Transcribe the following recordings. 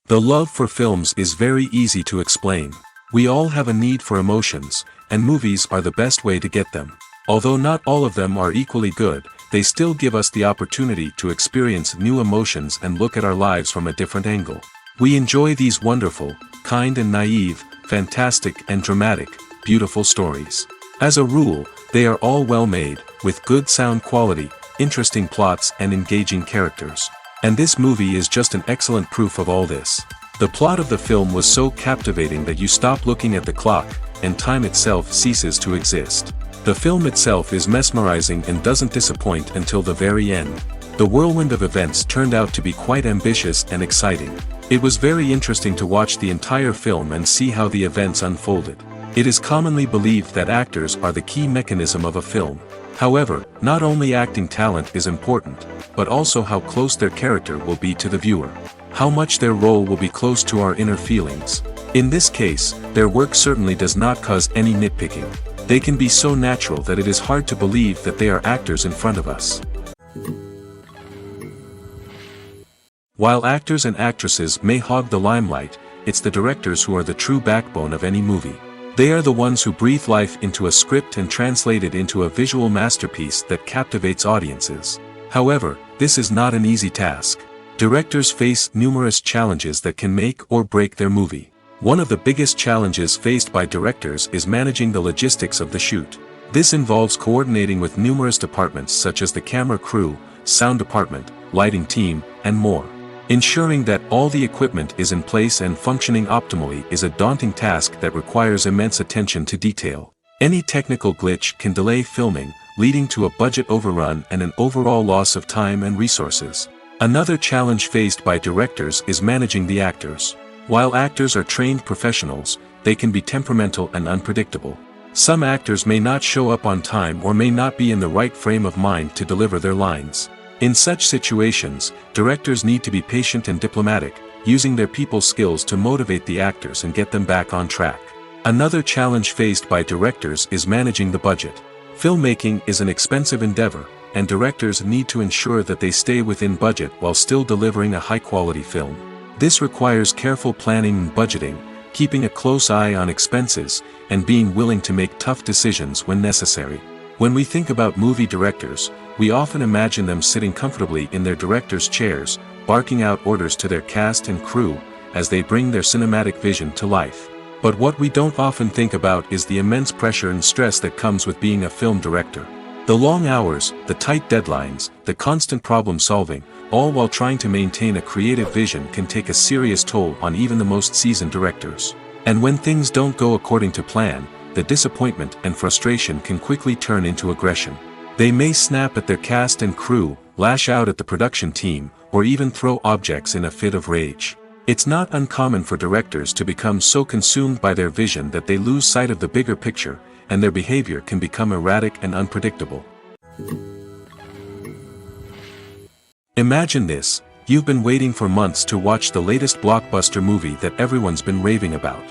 The love for films is very easy to explain. We all have a need for emotions, and movies are the best way to get them. Although not all of them are equally good, they still give us the opportunity to experience new emotions and look at our lives from a different angle. We enjoy these wonderful, kind and naive, fantastic and dramatic, beautiful stories. As a rule, they are all well made, with good sound quality, interesting plots and engaging characters. And this movie is just an excellent proof of all this. The plot of the film was so captivating that you stop looking at the clock, and time itself ceases to exist. The film itself is mesmerizing and doesn't disappoint until the very end. The whirlwind of events turned out to be quite ambitious and exciting. It was very interesting to watch the entire film and see how the events unfolded. It is commonly believed that actors are the key mechanism of a film. However, not only acting talent is important, but also how close their character will be to the viewer. How much their role will be close to our inner feelings. In this case, their work certainly does not cause any nitpicking. They can be so natural that it is hard to believe that they are actors in front of us. While actors and actresses may hog the limelight, it's the directors who are the true backbone of any movie. They are the ones who breathe life into a script and translate it into a visual masterpiece that captivates audiences. However, this is not an easy task. Directors face numerous challenges that can make or break their movie. One of the biggest challenges faced by directors is managing the logistics of the shoot. This involves coordinating with numerous departments such as the camera crew, sound department, lighting team, and more. Ensuring that all the equipment is in place and functioning optimally is a daunting task that requires immense attention to detail. Any technical glitch can delay filming, leading to a budget overrun and an overall loss of time and resources. Another challenge faced by directors is managing the actors. While actors are trained professionals, they can be temperamental and unpredictable. Some actors may not show up on time or may not be in the right frame of mind to deliver their lines. In such situations, directors need to be patient and diplomatic, using their people skills to motivate the actors and get them back on track. Another challenge faced by directors is managing the budget. Filmmaking is an expensive endeavor, and directors need to ensure that they stay within budget while still delivering a high-quality film. This requires careful planning and budgeting, keeping a close eye on expenses, and being willing to make tough decisions when necessary. When we think about movie directors, we often imagine them sitting comfortably in their director's chairs, barking out orders to their cast and crew, as they bring their cinematic vision to life. But what we don't often think about is the immense pressure and stress that comes with being a film director. The long hours, the tight deadlines, the constant problem solving, all while trying to maintain a creative vision can take a serious toll on even the most seasoned directors. And when things don't go according to plan, the disappointment and frustration can quickly turn into aggression. They may snap at their cast and crew, lash out at the production team, or even throw objects in a fit of rage. It's not uncommon for directors to become so consumed by their vision that they lose sight of the bigger picture, and their behavior can become erratic and unpredictable. Imagine this: you've been waiting for months to watch the latest blockbuster movie that everyone's been raving about.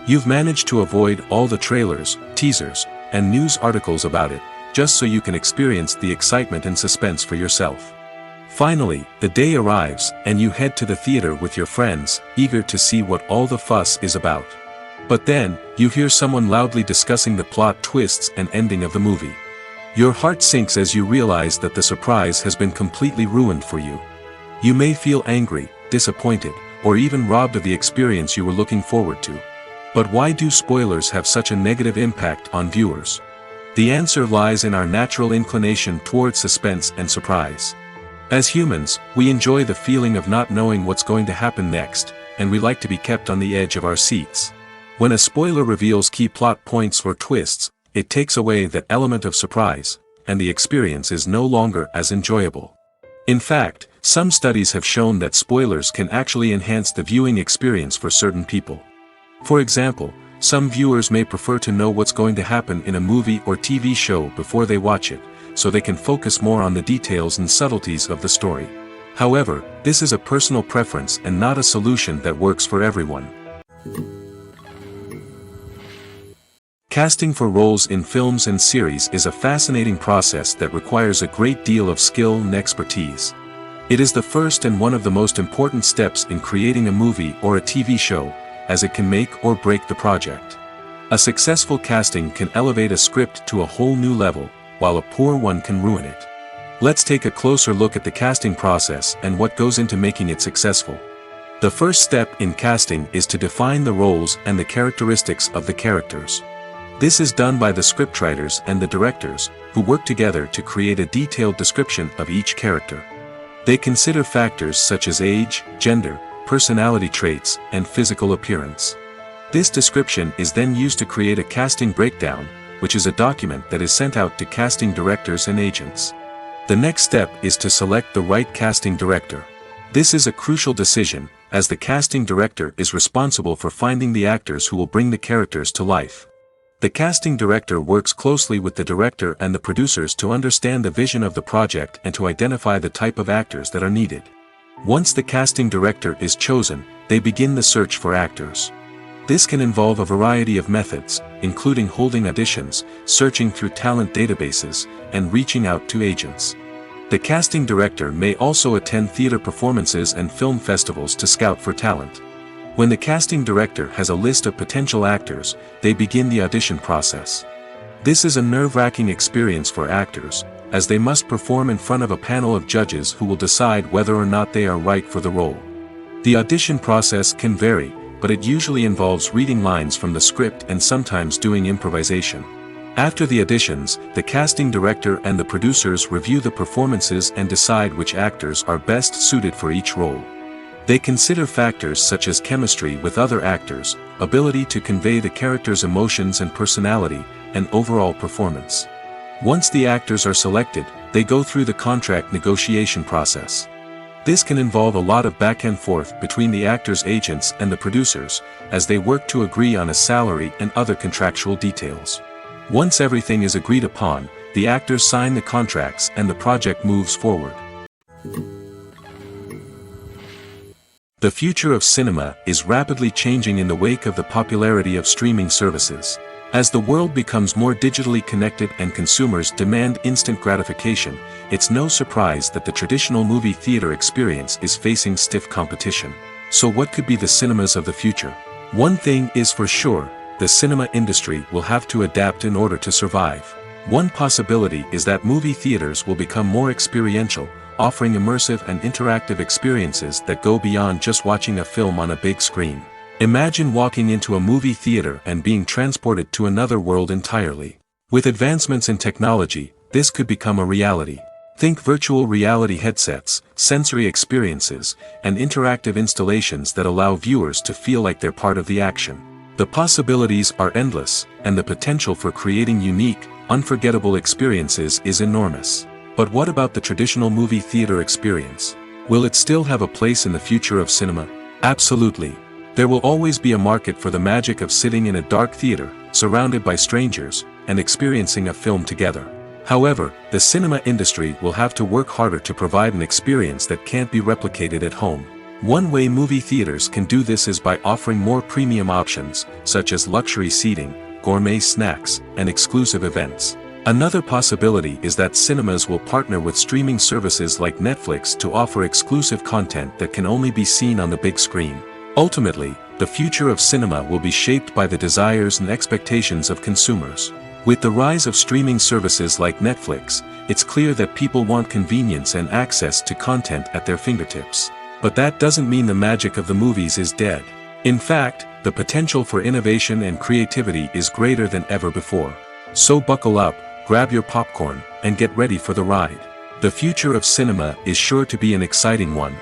You've managed to avoid all the trailers, teasers, and news articles about it, just so you can experience the excitement and suspense for yourself. Finally, the day arrives, and you head to the theater with your friends, eager to see what all the fuss is about. But then, you hear someone loudly discussing the plot twists and ending of the movie. Your heart sinks as you realize that the surprise has been completely ruined for you. You may feel angry, disappointed, or even robbed of the experience you were looking forward to. But why do spoilers have such a negative impact on viewers? The answer lies in our natural inclination toward suspense and surprise. As humans, we enjoy the feeling of not knowing what's going to happen next, and we like to be kept on the edge of our seats. When a spoiler reveals key plot points or twists, it takes away that element of surprise, and the experience is no longer as enjoyable. In fact, some studies have shown that spoilers can actually enhance the viewing experience for certain people. For example, some viewers may prefer to know what's going to happen in a movie or TV show before they watch it, so they can focus more on the details and subtleties of the story. However, this is a personal preference and not a solution that works for everyone. Casting for roles in films and series is a fascinating process that requires a great deal of skill and expertise. It is the first and one of the most important steps in creating a movie or a TV show, as it can make or break the project. A successful casting can elevate a script to a whole new level, while a poor one can ruin it. Let's take a closer look at the casting process and what goes into making it successful. The first step in casting is to define the roles and the characteristics of the characters. This is done by the scriptwriters and the directors, who work together to create a detailed description of each character. They consider factors such as age, gender, personality traits, and physical appearance. This description is then used to create a casting breakdown, which is a document that is sent out to casting directors and agents. The next step is to select the right casting director. This is a crucial decision, as the casting director is responsible for finding the actors who will bring the characters to life. The casting director works closely with the director and the producers to understand the vision of the project and to identify the type of actors that are needed. Once the casting director is chosen, they begin the search for actors. This can involve a variety of methods, including holding auditions, searching through talent databases, and reaching out to agents. The casting director may also attend theater performances and film festivals to scout for talent. When the casting director has a list of potential actors, they begin the audition process. This is a nerve-wracking experience for actors, as they must perform in front of a panel of judges who will decide whether or not they are right for the role. The audition process can vary, but it usually involves reading lines from the script and sometimes doing improvisation. After the auditions, the casting director and the producers review the performances and decide which actors are best suited for each role. They consider factors such as chemistry with other actors, ability to convey the character's emotions and personality, and overall performance. Once the actors are selected, they go through the contract negotiation process. This can involve a lot of back and forth between the actors' agents and the producers, as they work to agree on a salary and other contractual details. Once everything is agreed upon, the actors sign the contracts and the project moves forward. The future of cinema is rapidly changing in the wake of the popularity of streaming services. As the world becomes more digitally connected and consumers demand instant gratification, it's no surprise that the traditional movie theater experience is facing stiff competition. So what could be the cinemas of the future? One thing is for sure, the cinema industry will have to adapt in order to survive. One possibility is that movie theaters will become more experiential, offering immersive and interactive experiences that go beyond just watching a film on a big screen. Imagine walking into a movie theater and being transported to another world entirely. With advancements in technology, this could become a reality. Think virtual reality headsets, sensory experiences, and interactive installations that allow viewers to feel like they're part of the action. The possibilities are endless, and the potential for creating unique, unforgettable experiences is enormous. But what about the traditional movie theater experience? Will it still have a place in the future of cinema? Absolutely. There will always be a market for the magic of sitting in a dark theater, surrounded by strangers, and experiencing a film together. However, the cinema industry will have to work harder to provide an experience that can't be replicated at home. One way movie theaters can do this is by offering more premium options, such as luxury seating, gourmet snacks, and exclusive events. Another possibility is that cinemas will partner with streaming services like Netflix to offer exclusive content that can only be seen on the big screen. Ultimately, the future of cinema will be shaped by the desires and expectations of consumers. With the rise of streaming services like Netflix, it's clear that people want convenience and access to content at their fingertips. But that doesn't mean the magic of the movies is dead. In fact, the potential for innovation and creativity is greater than ever before. So buckle up, grab your popcorn, and get ready for the ride. The future of cinema is sure to be an exciting one.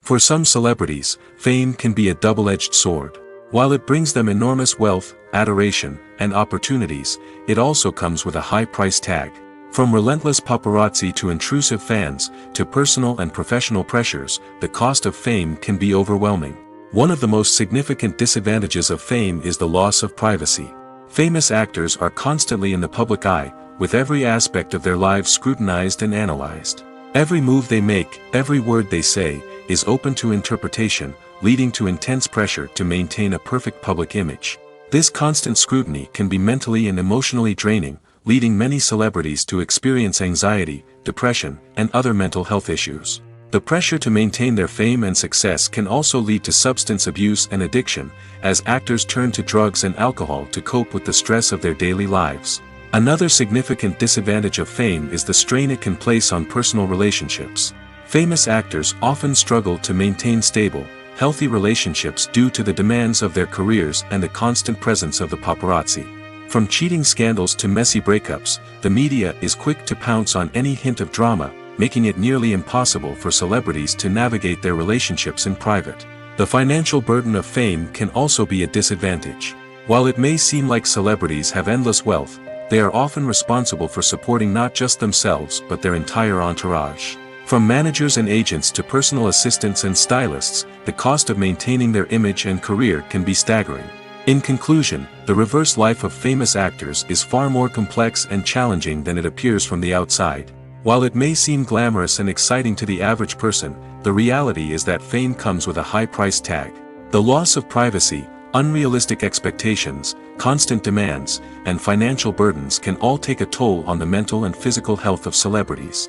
For some celebrities, fame can be a double-edged sword. While it brings them enormous wealth, adoration, and opportunities, it also comes with a high price tag. From relentless paparazzi to intrusive fans, to personal and professional pressures, the cost of fame can be overwhelming. One of the most significant disadvantages of fame is the loss of privacy. Famous actors are constantly in the public eye, with every aspect of their lives scrutinized and analyzed. Every move they make, every word they say, is open to interpretation, leading to intense pressure to maintain a perfect public image. This constant scrutiny can be mentally and emotionally draining, leading many celebrities to experience anxiety, depression, and other mental health issues. The pressure to maintain their fame and success can also lead to substance abuse and addiction, as actors turn to drugs and alcohol to cope with the stress of their daily lives. Another significant disadvantage of fame is the strain it can place on personal relationships. Famous actors often struggle to maintain stable, healthy relationships due to the demands of their careers and the constant presence of the paparazzi. From cheating scandals to messy breakups, the media is quick to pounce on any hint of drama, making it nearly impossible for celebrities to navigate their relationships in private. The financial burden of fame can also be a disadvantage. While it may seem like celebrities have endless wealth, they are often responsible for supporting not just themselves but their entire entourage. From managers and agents to personal assistants and stylists, the cost of maintaining their image and career can be staggering. In conclusion, the reverse life of famous actors is far more complex and challenging than it appears from the outside. While it may seem glamorous and exciting to the average person, the reality is that fame comes with a high price tag. The loss of privacy, unrealistic expectations, constant demands, and financial burdens can all take a toll on the mental and physical health of celebrities.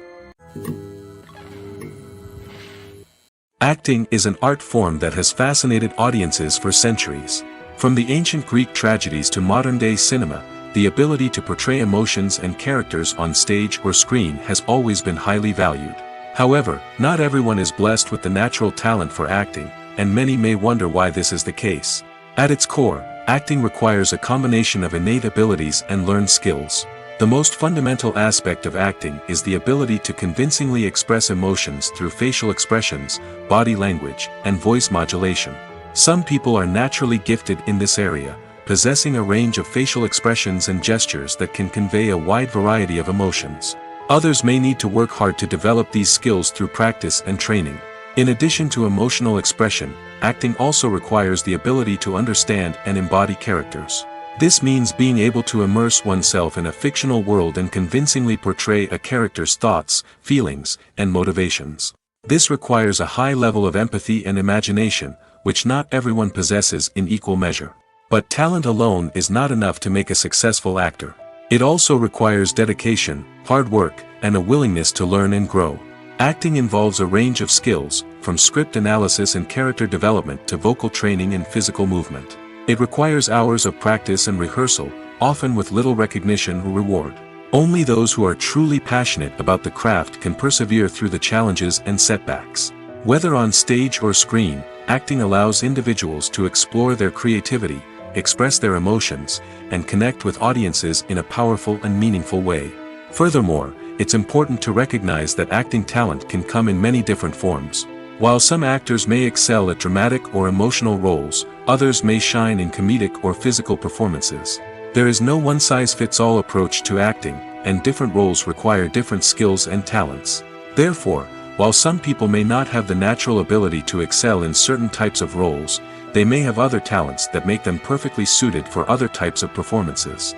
Acting is an art form that has fascinated audiences for centuries. From the ancient Greek tragedies to modern-day cinema, the ability to portray emotions and characters on stage or screen has always been highly valued. However, not everyone is blessed with the natural talent for acting, and many may wonder why this is the case. At its core, acting requires a combination of innate abilities and learned skills. The most fundamental aspect of acting is the ability to convincingly express emotions through facial expressions, body language, and voice modulation. Some people are naturally gifted in this area, possessing a range of facial expressions and gestures that can convey a wide variety of emotions. Others may need to work hard to develop these skills through practice and training. In addition to emotional expression, acting also requires the ability to understand and embody characters. This means being able to immerse oneself in a fictional world and convincingly portray a character's thoughts, feelings, and motivations. This requires a high level of empathy and imagination, which not everyone possesses in equal measure. But talent alone is not enough to make a successful actor. It also requires dedication, hard work, and a willingness to learn and grow. Acting involves a range of skills, from script analysis and character development to vocal training and physical movement. It requires hours of practice and rehearsal, often with little recognition or reward. Only those who are truly passionate about the craft can persevere through the challenges and setbacks. Whether on stage or screen, acting allows individuals to explore their creativity, express their emotions, and connect with audiences in a powerful and meaningful way. Furthermore, it's important to recognize that acting talent can come in many different forms. While some actors may excel at dramatic or emotional roles, others may shine in comedic or physical performances. There is no one-size-fits-all approach to acting, and different roles require different skills and talents. Therefore, while some people may not have the natural ability to excel in certain types of roles, they may have other talents that make them perfectly suited for other types of performances.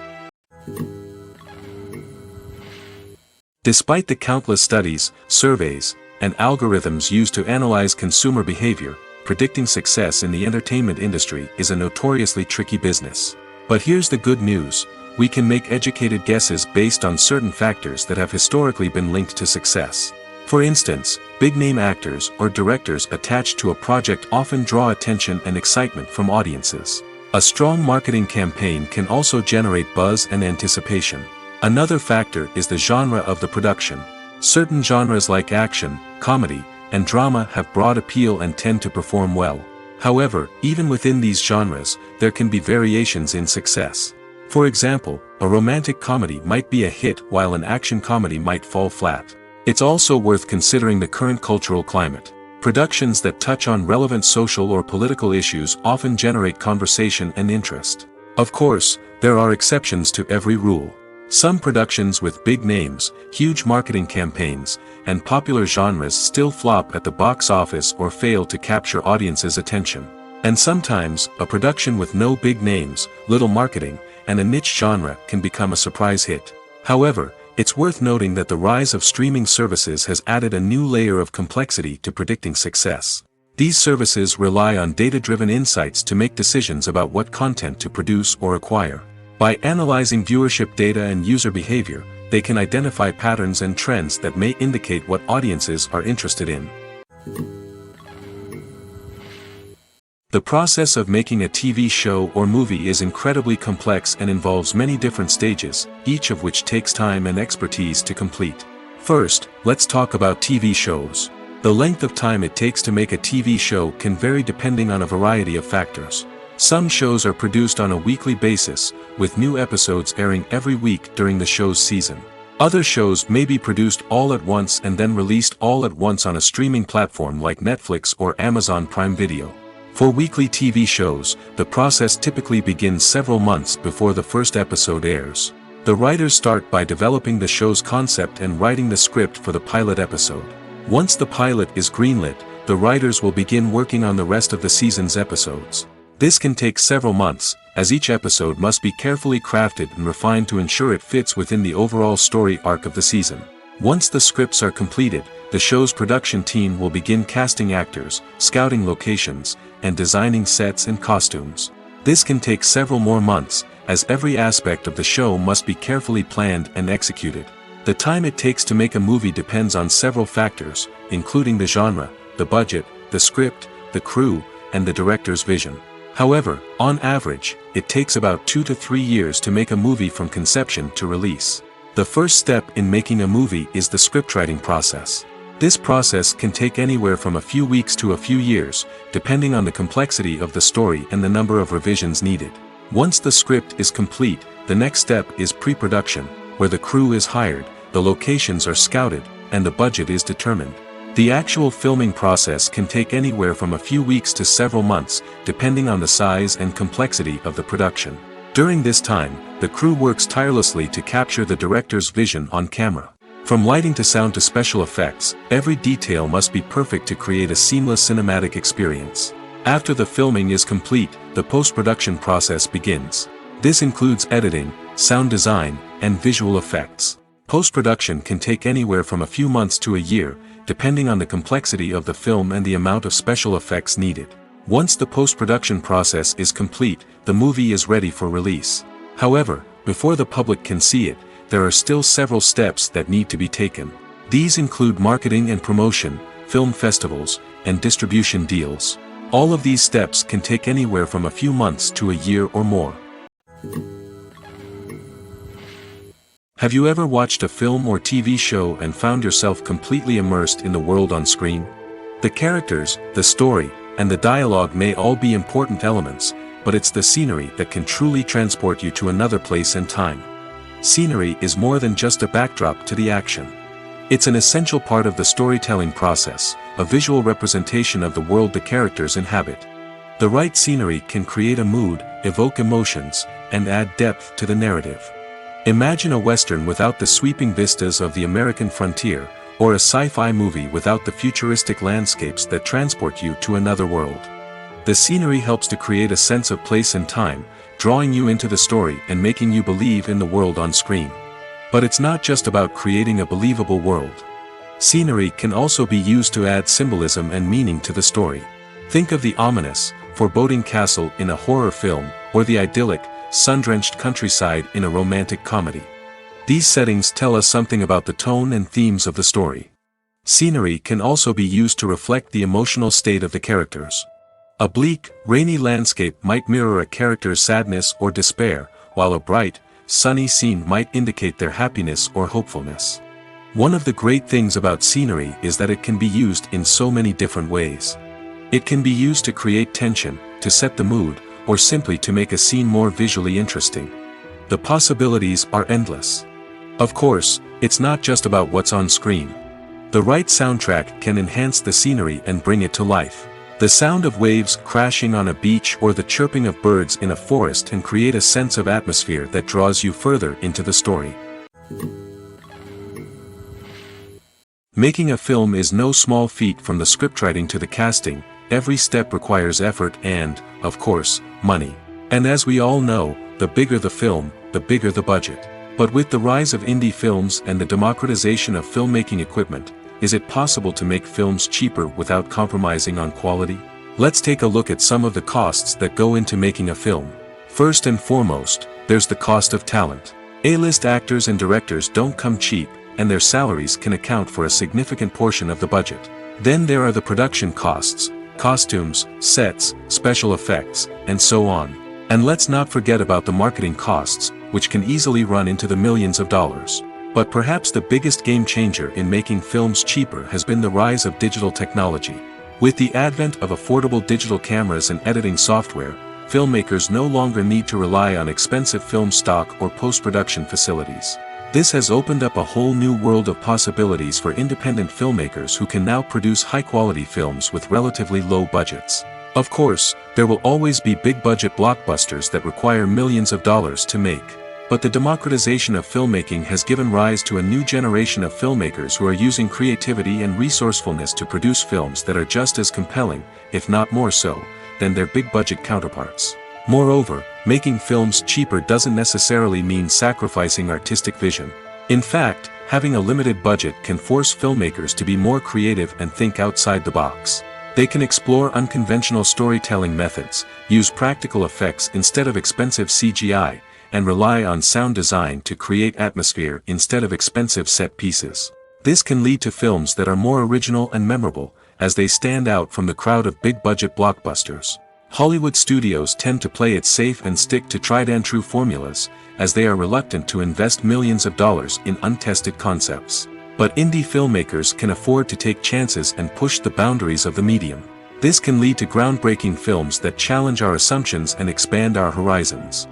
Despite the countless studies, surveys, and algorithms used to analyze consumer behavior, predicting success in the entertainment industry is a notoriously tricky business. But here's the good news: we can make educated guesses based on certain factors that have historically been linked to success. For instance, big-name actors or directors attached to a project often draw attention and excitement from audiences. A strong marketing campaign can also generate buzz and anticipation. Another factor is the genre of the production. Certain genres like action, comedy, and drama have broad appeal and tend to perform well. However, even within these genres, there can be variations in success. For example, a romantic comedy might be a hit while an action comedy might fall flat. It's also worth considering the current cultural climate. Productions that touch on relevant social or political issues often generate conversation and interest. Of course, there are exceptions to every rule. Some productions with big names, huge marketing campaigns, and popular genres still flop at the box office or fail to capture audiences' attention. And sometimes, a production with no big names, little marketing, and a niche genre can become a surprise hit. However, it's worth noting that the rise of streaming services has added a new layer of complexity to predicting success. These services rely on data-driven insights to make decisions about what content to produce or acquire. By analyzing viewership data and user behavior, they can identify patterns and trends that may indicate what audiences are interested in. The process of making a TV show or movie is incredibly complex and involves many different stages, each of which takes time and expertise to complete. First, let's talk about TV shows. The length of time it takes to make a TV show can vary depending on a variety of factors. Some shows are produced on a weekly basis, with new episodes airing every week during the show's season. Other shows may be produced all at once and then released all at once on a streaming platform like Netflix or Amazon Prime Video. For weekly TV shows, the process typically begins several months before the first episode airs. The writers start by developing the show's concept and writing the script for the pilot episode. Once the pilot is greenlit, the writers will begin working on the rest of the season's episodes. This can take several months, as each episode must be carefully crafted and refined to ensure it fits within the overall story arc of the season. Once the scripts are completed, the show's production team will begin casting actors, scouting locations, and designing sets and costumes. This can take several more months, as every aspect of the show must be carefully planned and executed. The time it takes to make a movie depends on several factors, including the genre, the budget, the script, the crew, and the director's vision. However, on average, it takes about 2 to 3 years to make a movie from conception to release. The first step in making a movie is the scriptwriting process. This process can take anywhere from a few weeks to a few years, depending on the complexity of the story and the number of revisions needed. Once the script is complete, the next step is pre-production, where the crew is hired, the locations are scouted, and the budget is determined. The actual filming process can take anywhere from a few weeks to several months, depending on the size and complexity of the production. During this time, the crew works tirelessly to capture the director's vision on camera. From lighting to sound to special effects, every detail must be perfect to create a seamless cinematic experience. After the filming is complete, the post-production process begins. This includes editing, sound design, and visual effects. Post-production can take anywhere from a few months to a year, depending on the complexity of the film and the amount of special effects needed. Once the post-production process is complete, the movie is ready for release. However, before the public can see it, there are still several steps that need to be taken. These include marketing and promotion, film festivals, and distribution deals. All of these steps can take anywhere from a few months to a year or more. Have you ever watched a film or TV show and found yourself completely immersed in the world on screen? The characters, the story, and the dialogue may all be important elements, but it's the scenery that can truly transport you to another place and time. Scenery is more than just a backdrop to the action. It's an essential part of the storytelling process, a visual representation of the world the characters inhabit. The right scenery can create a mood, evoke emotions, and add depth to the narrative. Imagine a Western without the sweeping vistas of the American frontier, or a sci-fi movie without the futuristic landscapes that transport you to another world. The scenery helps to create a sense of place and time, drawing you into the story and making you believe in the world on screen. But it's not just about creating a believable world. Scenery can also be used to add symbolism and meaning to the story. Think of the ominous, foreboding castle in a horror film, or the idyllic, sun-drenched countryside in a romantic comedy. These settings tell us something about the tone and themes of the story. Scenery can also be used to reflect the emotional state of the characters. A bleak, rainy landscape might mirror a character's sadness or despair, while a bright, sunny scene might indicate their happiness or hopefulness. One of the great things about scenery is that it can be used in so many different ways. It can be used to create tension, to set the mood, or simply to make a scene more visually interesting. The possibilities are endless. Of course, it's not just about what's on screen. The right soundtrack can enhance the scenery and bring it to life. The sound of waves crashing on a beach or the chirping of birds in a forest can create a sense of atmosphere that draws you further into the story. Making a film is no small feat. From the scriptwriting to the casting, every step requires effort and, of course, money. And as we all know, the bigger the film, the bigger the budget. But with the rise of indie films and the democratization of filmmaking equipment, is it possible to make films cheaper without compromising on quality? Let's take a look at some of the costs that go into making a film. First and foremost, there's the cost of talent. A-list actors and directors don't come cheap, and their salaries can account for a significant portion of the budget. Then there are the production costs, costumes, sets, special effects, and so on. And let's not forget about the marketing costs, which can easily run into the millions of dollars. But perhaps the biggest game changer in making films cheaper has been the rise of digital technology. With the advent of affordable digital cameras and editing software, filmmakers no longer need to rely on expensive film stock or post-production facilities. This has opened up a whole new world of possibilities for independent filmmakers who can now produce high-quality films with relatively low budgets. Of course, there will always be big-budget blockbusters that require millions of dollars to make. But the democratization of filmmaking has given rise to a new generation of filmmakers who are using creativity and resourcefulness to produce films that are just as compelling, if not more so, than their big-budget counterparts. Moreover, making films cheaper doesn't necessarily mean sacrificing artistic vision. In fact, having a limited budget can force filmmakers to be more creative and think outside the box. They can explore unconventional storytelling methods, use practical effects instead of expensive CGI, and rely on sound design to create atmosphere instead of expensive set pieces. This can lead to films that are more original and memorable, as they stand out from the crowd of big-budget blockbusters. Hollywood studios tend to play it safe and stick to tried-and-true formulas, as they are reluctant to invest millions of dollars in untested concepts. But indie filmmakers can afford to take chances and push the boundaries of the medium. This can lead to groundbreaking films that challenge our assumptions and expand our horizons.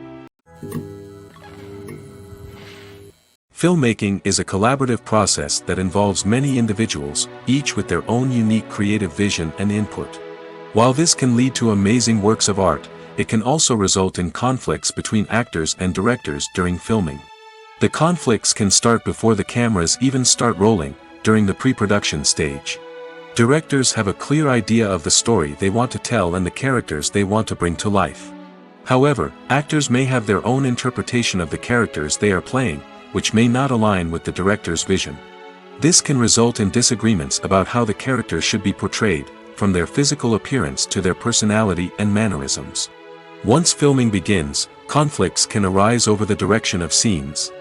Filmmaking is a collaborative process that involves many individuals, each with their own unique creative vision and input. While this can lead to amazing works of art, it can also result in conflicts between actors and directors during filming. The conflicts can start before the cameras even start rolling, during the pre-production stage. Directors have a clear idea of the story they want to tell and the characters they want to bring to life. However, actors may have their own interpretation of the characters they are playing, which may not align with the director's vision. This can result in disagreements about how the characters should be portrayed, from their physical appearance to their personality and mannerisms. Once filming begins, conflicts can arise over the direction of scenes.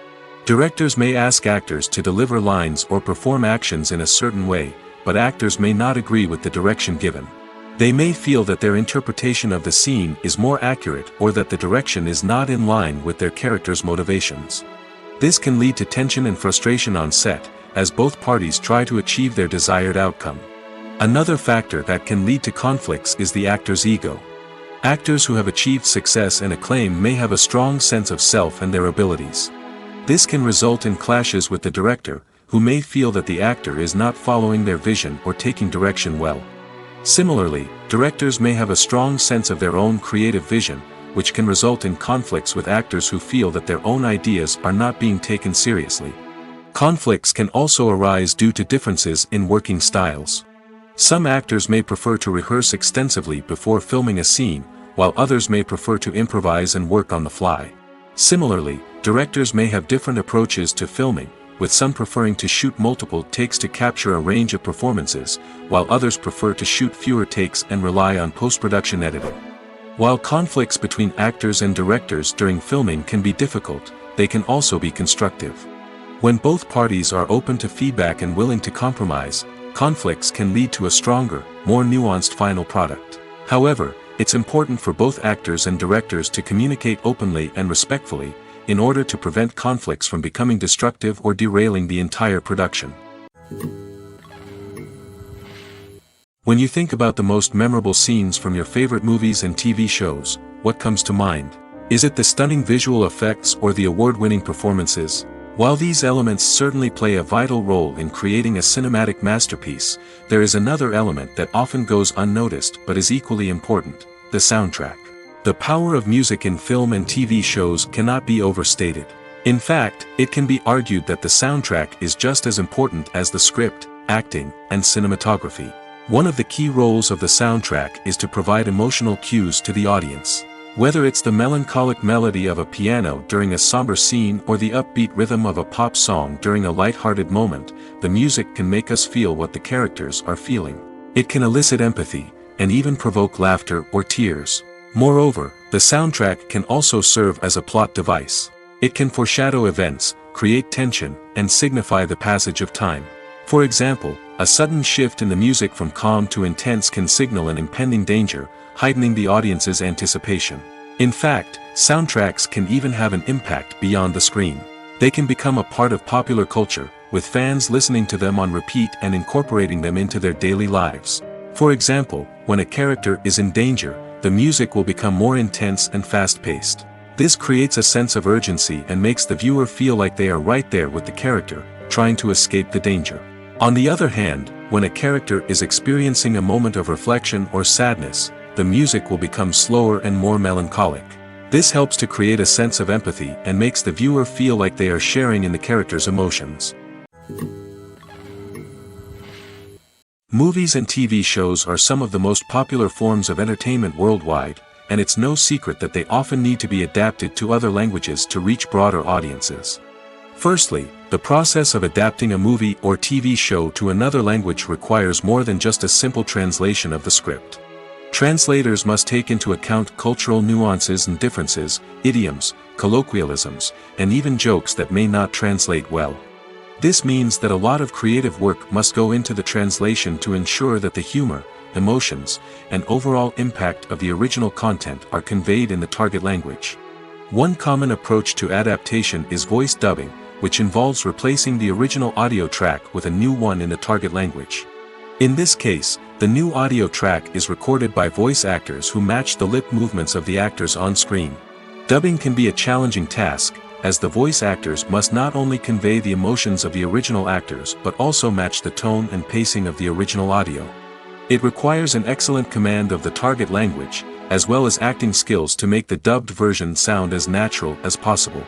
Directors may ask actors to deliver lines or perform actions in a certain way, but actors may not agree with the direction given. They may feel that their interpretation of the scene is more accurate or that the direction is not in line with their character's motivations. This can lead to tension and frustration on set, as both parties try to achieve their desired outcome. Another factor that can lead to conflicts is the actor's ego. Actors who have achieved success and acclaim may have a strong sense of self and their abilities. This can result in clashes with the director, who may feel that the actor is not following their vision or taking direction well. Similarly, directors may have a strong sense of their own creative vision, which can result in conflicts with actors who feel that their own ideas are not being taken seriously. Conflicts can also arise due to differences in working styles. Some actors may prefer to rehearse extensively before filming a scene, while others may prefer to improvise and work on the fly. Similarly, directors may have different approaches to filming, with some preferring to shoot multiple takes to capture a range of performances, while others prefer to shoot fewer takes and rely on post-production editing. While conflicts between actors and directors during filming can be difficult, they can also be constructive. When both parties are open to feedback and willing to compromise, conflicts can lead to a stronger, more nuanced final product. However, it's important for both actors and directors to communicate openly and respectfully, in order to prevent conflicts from becoming destructive or derailing the entire production. When you think about the most memorable scenes from your favorite movies and TV shows, what comes to mind? Is it the stunning visual effects or the award-winning performances? While these elements certainly play a vital role in creating a cinematic masterpiece, there is another element that often goes unnoticed but is equally important: the soundtrack. The power of music in film and TV shows cannot be overstated. In fact, it can be argued that the soundtrack is just as important as the script, acting, and cinematography. One of the key roles of the soundtrack is to provide emotional cues to the audience. Whether it's the melancholic melody of a piano during a somber scene or the upbeat rhythm of a pop song during a light-hearted moment, the music can make us feel what the characters are feeling. It can elicit empathy, and even provoke laughter or tears. Moreover, the soundtrack can also serve as a plot device. It can foreshadow events, create tension, and signify the passage of time. For example, a sudden shift in the music from calm to intense can signal an impending danger, heightening the audience's anticipation. In fact, soundtracks can even have an impact beyond the screen. They can become a part of popular culture, with fans listening to them on repeat and incorporating them into their daily lives. For example, when a character is in danger, the music will become more intense and fast-paced. This creates a sense of urgency and makes the viewer feel like they are right there with the character, trying to escape the danger. On the other hand, when a character is experiencing a moment of reflection or sadness, the music will become slower and more melancholic. This helps to create a sense of empathy and makes the viewer feel like they are sharing in the character's emotions. Movies and TV shows are some of the most popular forms of entertainment worldwide, and it's no secret that they often need to be adapted to other languages to reach broader audiences. Firstly, the process of adapting a movie or TV show to another language requires more than just a simple translation of the script. Translators must take into account cultural nuances and differences, idioms, colloquialisms, and even jokes that may not translate well. This means that a lot of creative work must go into the translation to ensure that the humor, emotions, and overall impact of the original content are conveyed in the target language. One common approach to adaptation is voice dubbing, which involves replacing the original audio track with a new one in the target language. In this case, the new audio track is recorded by voice actors who match the lip movements of the actors on screen. Dubbing can be a challenging task, as the voice actors must not only convey the emotions of the original actors but also match the tone and pacing of the original audio. It requires an excellent command of the target language, as well as acting skills to make the dubbed version sound as natural as possible.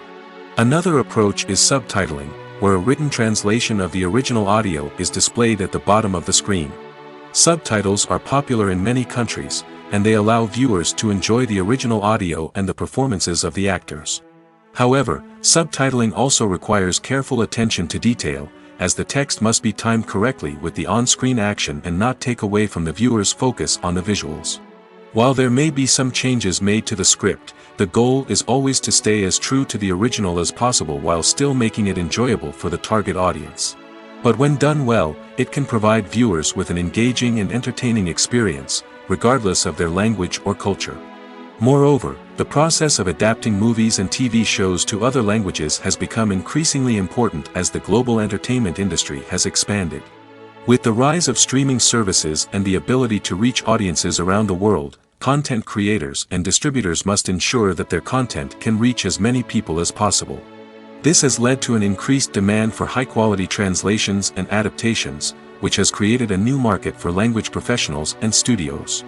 Another approach is subtitling, where a written translation of the original audio is displayed at the bottom of the screen. Subtitles are popular in many countries, and they allow viewers to enjoy the original audio and the performances of the actors. However, subtitling also requires careful attention to detail, as the text must be timed correctly with the on-screen action and not take away from the viewer's focus on the visuals. While there may be some changes made to the script, the goal is always to stay as true to the original as possible while still making it enjoyable for the target audience. But when done well, it can provide viewers with an engaging and entertaining experience, regardless of their language or culture. Moreover, the process of adapting movies and TV shows to other languages has become increasingly important as the global entertainment industry has expanded. With the rise of streaming services and the ability to reach audiences around the world, content creators and distributors must ensure that their content can reach as many people as possible. This has led to an increased demand for high-quality translations and adaptations, which has created a new market for language professionals and studios.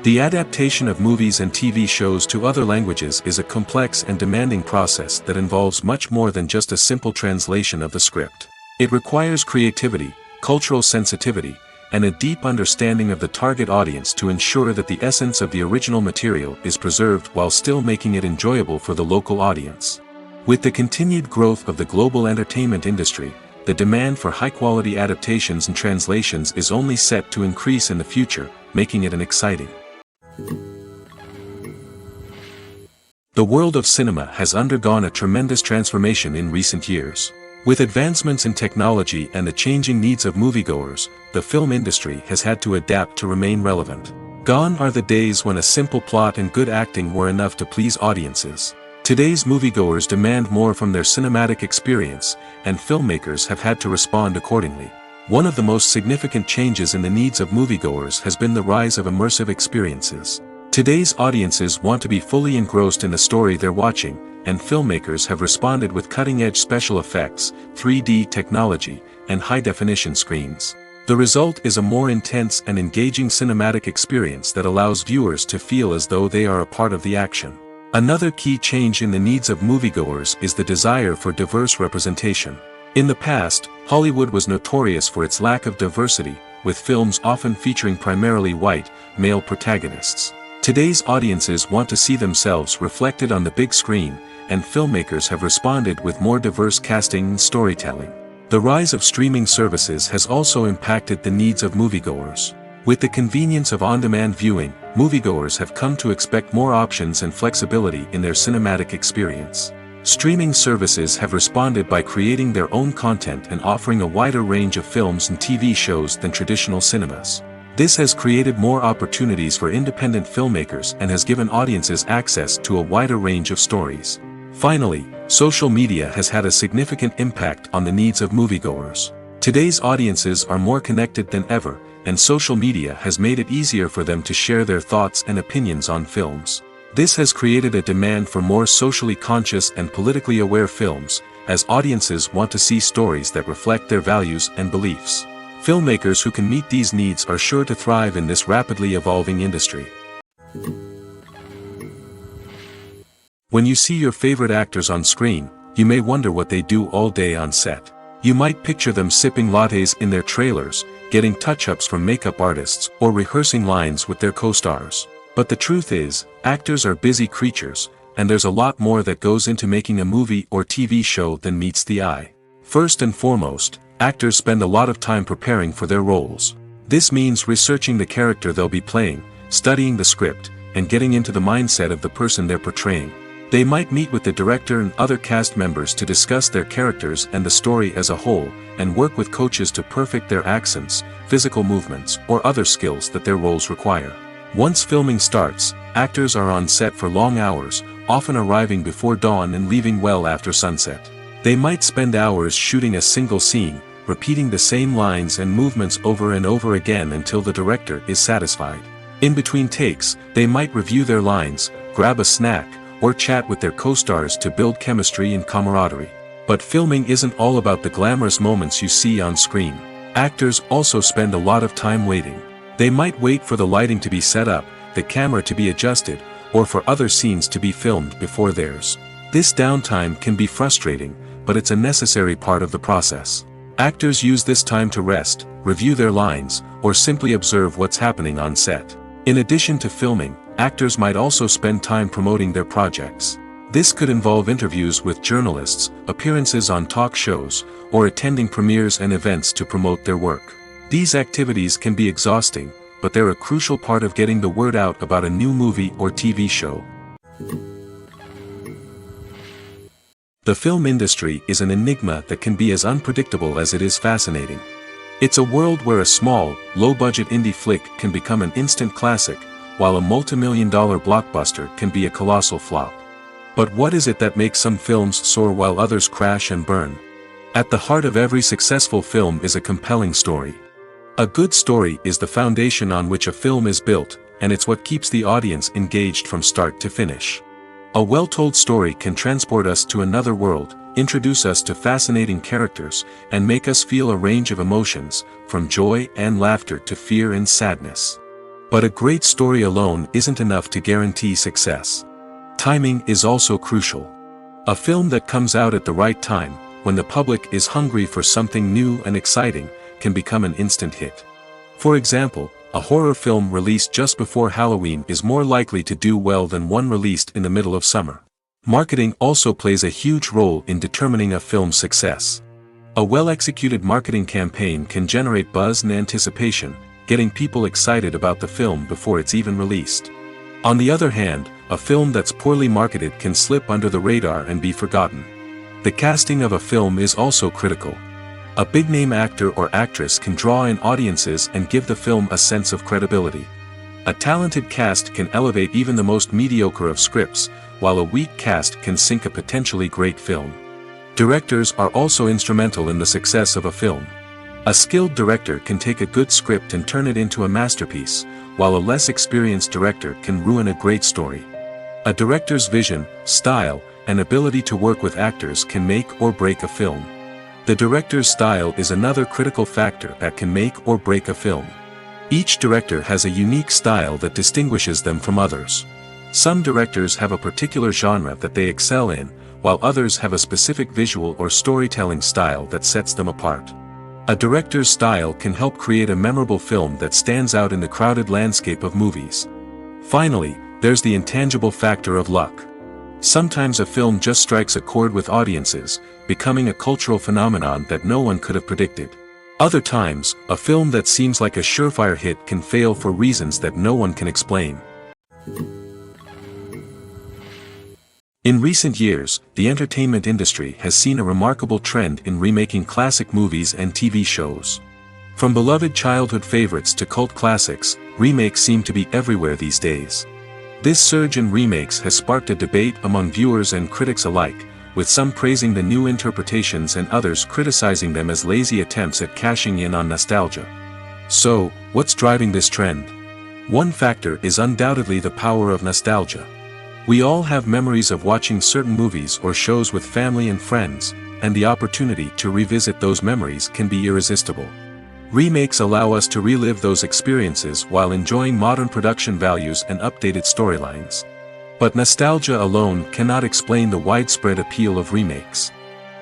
The adaptation of movies and TV shows to other languages is a complex and demanding process that involves much more than just a simple translation of the script. It requires creativity, cultural sensitivity, and a deep understanding of the target audience to ensure that the essence of the original material is preserved while still making it enjoyable for the local audience. With the continued growth of the global entertainment industry, the demand for high-quality adaptations and translations is only set to increase in the future, making it an exciting. The world of cinema has undergone a tremendous transformation in recent years. With advancements in technology and the changing needs of moviegoers, the film industry has had to adapt to remain relevant. Gone are the days when a simple plot and good acting were enough to please audiences. Today's moviegoers demand more from their cinematic experience, and filmmakers have had to respond accordingly. One of the most significant changes in the needs of moviegoers has been the rise of immersive experiences. Today's audiences want to be fully engrossed in the story they're watching, and filmmakers have responded with cutting-edge special effects, 3D technology, and high-definition screens. The result is a more intense and engaging cinematic experience that allows viewers to feel as though they are a part of the action. Another key change in the needs of moviegoers is the desire for diverse representation. In the past, Hollywood was notorious for its lack of diversity, with films often featuring primarily white, male protagonists. Today's audiences want to see themselves reflected on the big screen, and filmmakers have responded with more diverse casting and storytelling. The rise of streaming services has also impacted the needs of moviegoers. With the convenience of on-demand viewing, moviegoers have come to expect more options and flexibility in their cinematic experience. Streaming services have responded by creating their own content and offering a wider range of films and TV shows than traditional cinemas. This has created more opportunities for independent filmmakers and has given audiences access to a wider range of stories. Finally, social media has had a significant impact on the needs of moviegoers. Today's audiences are more connected than ever, and social media has made it easier for them to share their thoughts and opinions on films. This has created a demand for more socially conscious and politically aware films, as audiences want to see stories that reflect their values and beliefs. Filmmakers who can meet these needs are sure to thrive in this rapidly evolving industry. When you see your favorite actors on screen, you may wonder what they do all day on set. You might picture them sipping lattes in their trailers, getting touch-ups from makeup artists, or rehearsing lines with their co-stars. But the truth is, actors are busy creatures, and there's a lot more that goes into making a movie or TV show than meets the eye. First and foremost, actors spend a lot of time preparing for their roles. This means researching the character they'll be playing, studying the script, and getting into the mindset of the person they're portraying. They might meet with the director and other cast members to discuss their characters and the story as a whole, and work with coaches to perfect their accents, physical movements, or other skills that their roles require. Once filming starts, actors are on set for long hours, often arriving before dawn and leaving well after sunset. They might spend hours shooting a single scene, repeating the same lines and movements over and over again until the director is satisfied. In between takes, they might review their lines, grab a snack, or chat with their co-stars to build chemistry and camaraderie. But filming isn't all about the glamorous moments you see on screen. Actors also spend a lot of time waiting. They might wait for the lighting to be set up, the camera to be adjusted, or for other scenes to be filmed before theirs. This downtime can be frustrating, but it's a necessary part of the process. Actors use this time to rest, review their lines, or simply observe what's happening on set. In addition to filming, actors might also spend time promoting their projects. This could involve interviews with journalists, appearances on talk shows, or attending premieres and events to promote their work. These activities can be exhausting, but they're a crucial part of getting the word out about a new movie or TV show. The film industry is an enigma that can be as unpredictable as it is fascinating. It's a world where a small, low-budget indie flick can become an instant classic, while a multi-million-dollar blockbuster can be a colossal flop. But what is it that makes some films soar while others crash and burn? At the heart of every successful film is a compelling story. A good story is the foundation on which a film is built, and it's what keeps the audience engaged from start to finish. A well-told story can transport us to another world, introduce us to fascinating characters, and make us feel a range of emotions, from joy and laughter to fear and sadness. But a great story alone isn't enough to guarantee success. Timing is also crucial. A film that comes out at the right time, when the public is hungry for something new and exciting, can become an instant hit. For example, a horror film released just before Halloween is more likely to do well than one released in the middle of summer. Marketing also plays a huge role in determining a film's success. A well-executed marketing campaign can generate buzz and anticipation, getting people excited about the film before it's even released. On the other hand, a film that's poorly marketed can slip under the radar and be forgotten. The casting of a film is also critical. A big-name actor or actress can draw in audiences and give the film a sense of credibility. A talented cast can elevate even the most mediocre of scripts, while a weak cast can sink a potentially great film. Directors are also instrumental in the success of a film. A skilled director can take a good script and turn it into a masterpiece, while a less experienced director can ruin a great story. A director's vision, style, and ability to work with actors can make or break a film. The director's style is another critical factor that can make or break a film. Each director has a unique style that distinguishes them from others. Some directors have a particular genre that they excel in, while others have a specific visual or storytelling style that sets them apart. A director's style can help create a memorable film that stands out in the crowded landscape of movies. Finally, there's the intangible factor of luck. Sometimes a film just strikes a chord with audiences, becoming a cultural phenomenon that no one could have predicted. Other times, a film that seems like a surefire hit can fail for reasons that no one can explain. In recent years, the entertainment industry has seen a remarkable trend in remaking classic movies and TV shows. From beloved childhood favorites to cult classics, remakes seem to be everywhere these days. This surge in remakes has sparked a debate among viewers and critics alike, with some praising the new interpretations and others criticizing them as lazy attempts at cashing in on nostalgia. So, what's driving this trend? One factor is undoubtedly the power of nostalgia. We all have memories of watching certain movies or shows with family and friends, and the opportunity to revisit those memories can be irresistible. Remakes allow us to relive those experiences while enjoying modern production values and updated storylines. But nostalgia alone cannot explain the widespread appeal of remakes.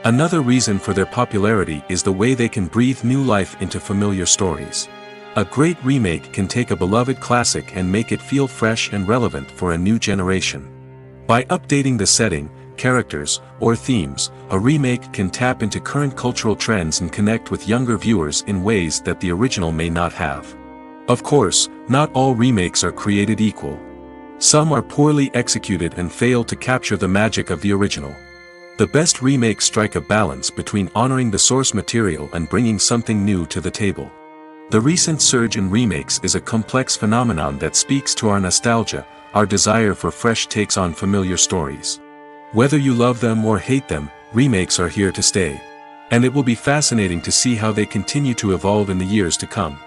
Another reason for their popularity is the way they can breathe new life into familiar stories. A great remake can take a beloved classic and make it feel fresh and relevant for a new generation. By updating the setting, characters, or themes, a remake can tap into current cultural trends and connect with younger viewers in ways that the original may not have. Of course, not all remakes are created equal. Some are poorly executed and fail to capture the magic of the original. The best remakes strike a balance between honoring the source material and bringing something new to the table. The recent surge in remakes is a complex phenomenon that speaks to our nostalgia, our desire for fresh takes on familiar stories. Whether you love them or hate them, remakes are here to stay. And it will be fascinating to see how they continue to evolve in the years to come.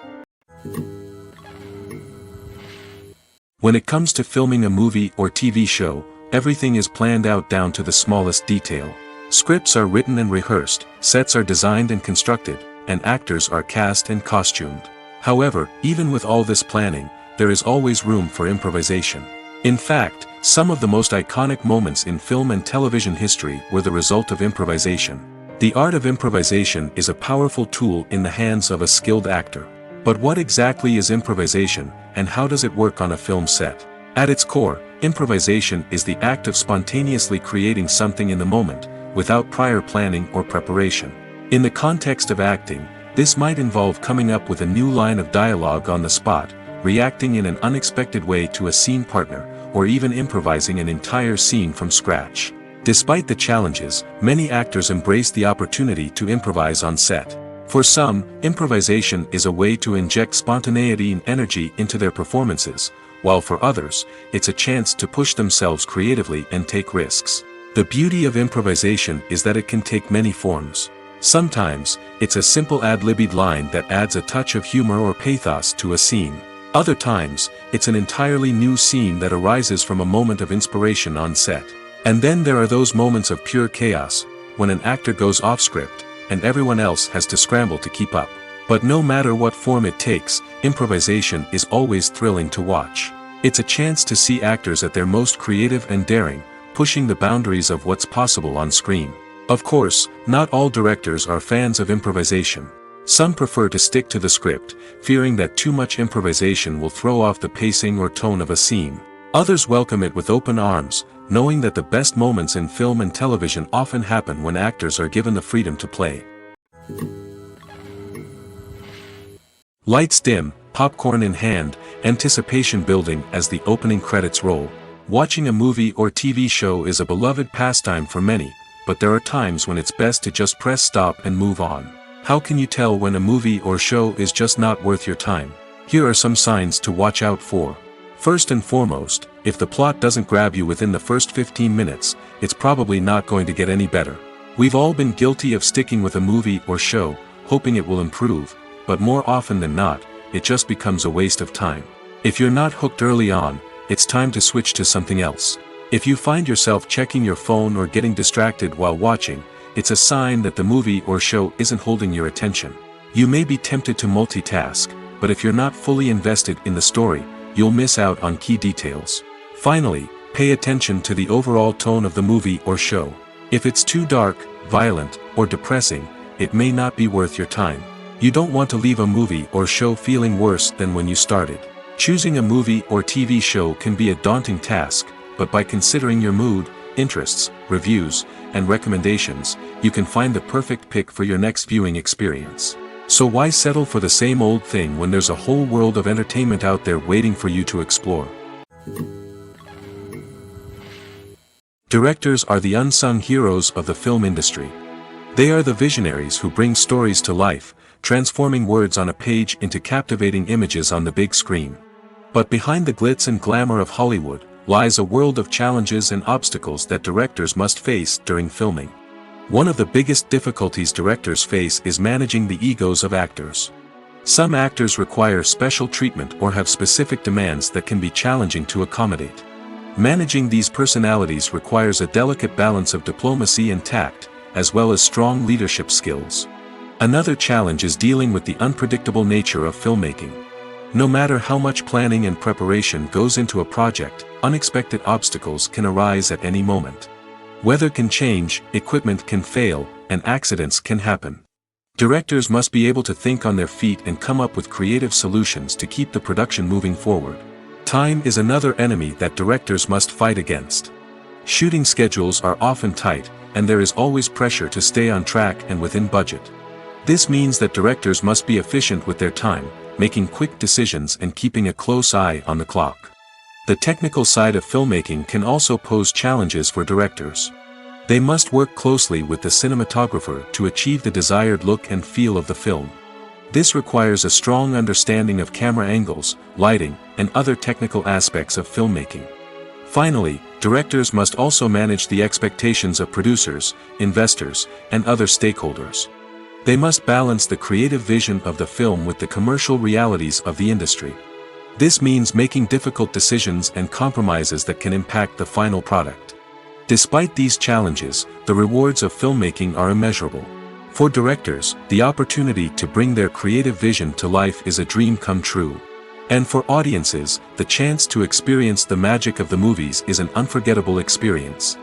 When it comes to filming a movie or TV show, everything is planned out down to the smallest detail. Scripts are written and rehearsed, sets are designed and constructed, and actors are cast and costumed. However, even with all this planning, there is always room for improvisation. In fact, some of the most iconic moments in film and television history were the result of improvisation. The art of improvisation is a powerful tool in the hands of a skilled actor. But what exactly is improvisation, and how does it work on a film set? At its core, improvisation is the act of spontaneously creating something in the moment, without prior planning or preparation. In the context of acting, this might involve coming up with a new line of dialogue on the spot, reacting in an unexpected way to a scene partner, or even improvising an entire scene from scratch. Despite the challenges, many actors embrace the opportunity to improvise on set. For some, improvisation is a way to inject spontaneity and energy into their performances, while for others, it's a chance to push themselves creatively and take risks. The beauty of improvisation is that it can take many forms. Sometimes, it's a simple ad-libbed line that adds a touch of humor or pathos to a scene. Other times, it's an entirely new scene that arises from a moment of inspiration on set. And then there are those moments of pure chaos, when an actor goes off script, and everyone else has to scramble to keep up. But no matter what form it takes, improvisation is always thrilling to watch. It's a chance to see actors at their most creative and daring, pushing the boundaries of what's possible on screen. Of course, not all directors are fans of improvisation. Some prefer to stick to the script, fearing that too much improvisation will throw off the pacing or tone of a scene. Others welcome it with open arms, knowing that the best moments in film and television often happen when actors are given the freedom to play. Lights dim, popcorn in hand, anticipation building as the opening credits roll. Watching a movie or TV show is a beloved pastime for many, but there are times when it's best to just press stop and move on. How can you tell when a movie or show is just not worth your time? Here are some signs to watch out for. First and foremost, if the plot doesn't grab you within the first 15 minutes, it's probably not going to get any better. We've all been guilty of sticking with a movie or show, hoping it will improve, but more often than not, it just becomes a waste of time. If you're not hooked early on, it's time to switch to something else. If you find yourself checking your phone or getting distracted while watching, it's a sign that the movie or show isn't holding your attention. You may be tempted to multitask, but if you're not fully invested in the story, you'll miss out on key details. Finally, pay attention to the overall tone of the movie or show. If it's too dark, violent, or depressing, it may not be worth your time. You don't want to leave a movie or show feeling worse than when you started. Choosing a movie or TV show can be a daunting task, but by considering your mood, interests, reviews, and recommendations, you can find the perfect pick for your next viewing experience. So why settle for the same old thing when there's a whole world of entertainment out there waiting for you to explore? Directors are the unsung heroes of the film industry. They are the visionaries who bring stories to life, transforming words on a page into captivating images on the big screen. But behind the glitz and glamour of Hollywood lies a world of challenges and obstacles that directors must face during filming. One of the biggest difficulties directors face is managing the egos of actors. Some actors require special treatment or have specific demands that can be challenging to accommodate. Managing these personalities requires a delicate balance of diplomacy and tact, as well as strong leadership skills. Another challenge is dealing with the unpredictable nature of filmmaking. No matter how much planning and preparation goes into a project, unexpected obstacles can arise at any moment. Weather can change, equipment can fail, and accidents can happen. Directors must be able to think on their feet and come up with creative solutions to keep the production moving forward. Time is another enemy that directors must fight against. Shooting schedules are often tight, and there is always pressure to stay on track and within budget. This means that directors must be efficient with their time, making quick decisions and keeping a close eye on the clock. The technical side of filmmaking can also pose challenges for directors. They must work closely with the cinematographer to achieve the desired look and feel of the film. This requires a strong understanding of camera angles, lighting, and other technical aspects of filmmaking. Finally, directors must also manage the expectations of producers, investors, and other stakeholders. They must balance the creative vision of the film with the commercial realities of the industry. This means making difficult decisions and compromises that can impact the final product. Despite these challenges, the rewards of filmmaking are immeasurable. For directors, the opportunity to bring their creative vision to life is a dream come true. And for audiences, the chance to experience the magic of the movies is an unforgettable experience.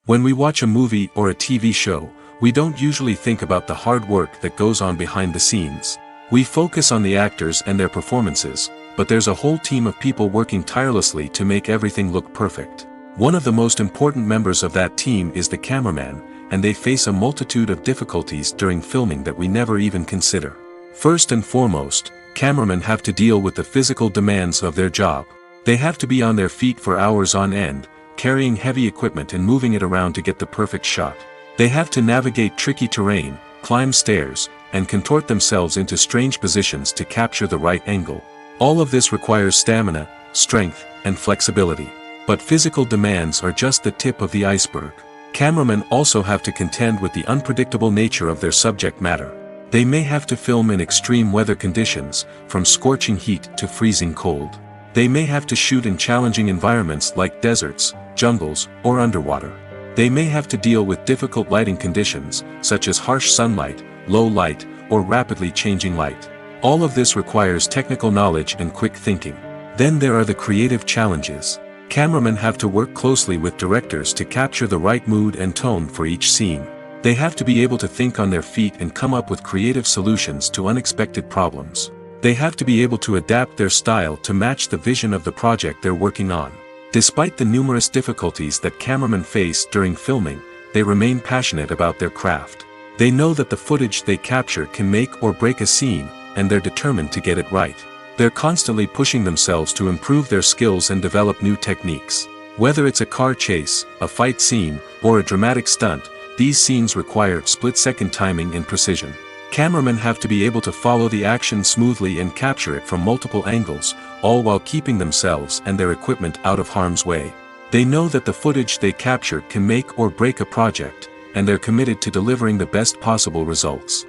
When we watch a movie or a TV show, we don't usually think about the hard work that goes on behind the scenes. We focus on the actors and their performances, but there's a whole team of people working tirelessly to make everything look perfect. One of the most important members of that team is the cameraman, and they face a multitude of difficulties during filming that we never even consider. First and foremost, cameramen have to deal with the physical demands of their job. They have to be on their feet for hours on end, carrying heavy equipment and moving it around to get the perfect shot. They have to navigate tricky terrain, climb stairs, and contort themselves into strange positions to capture the right angle. All of this requires stamina, strength, and flexibility. But physical demands are just the tip of the iceberg. Cameramen also have to contend with the unpredictable nature of their subject matter. They may have to film in extreme weather conditions, from scorching heat to freezing cold. They may have to shoot in challenging environments like deserts, jungles, or underwater. They may have to deal with difficult lighting conditions, such as harsh sunlight, low light, or rapidly changing light. All of this requires technical knowledge and quick thinking. Then there are the creative challenges. Cameramen have to work closely with directors to capture the right mood and tone for each scene. They have to be able to think on their feet and come up with creative solutions to unexpected problems. They have to be able to adapt their style to match the vision of the project they're working on. Despite the numerous difficulties that cameramen face during filming, they remain passionate about their craft. They know that the footage they capture can make or break a scene, and they're determined to get it right. They're constantly pushing themselves to improve their skills and develop new techniques. Whether it's a car chase, a fight scene, or a dramatic stunt, these scenes require split-second timing and precision. Cameramen have to be able to follow the action smoothly and capture it from multiple angles, all while keeping themselves and their equipment out of harm's way. They know that the footage they capture can make or break a project, and they're committed to delivering the best possible results.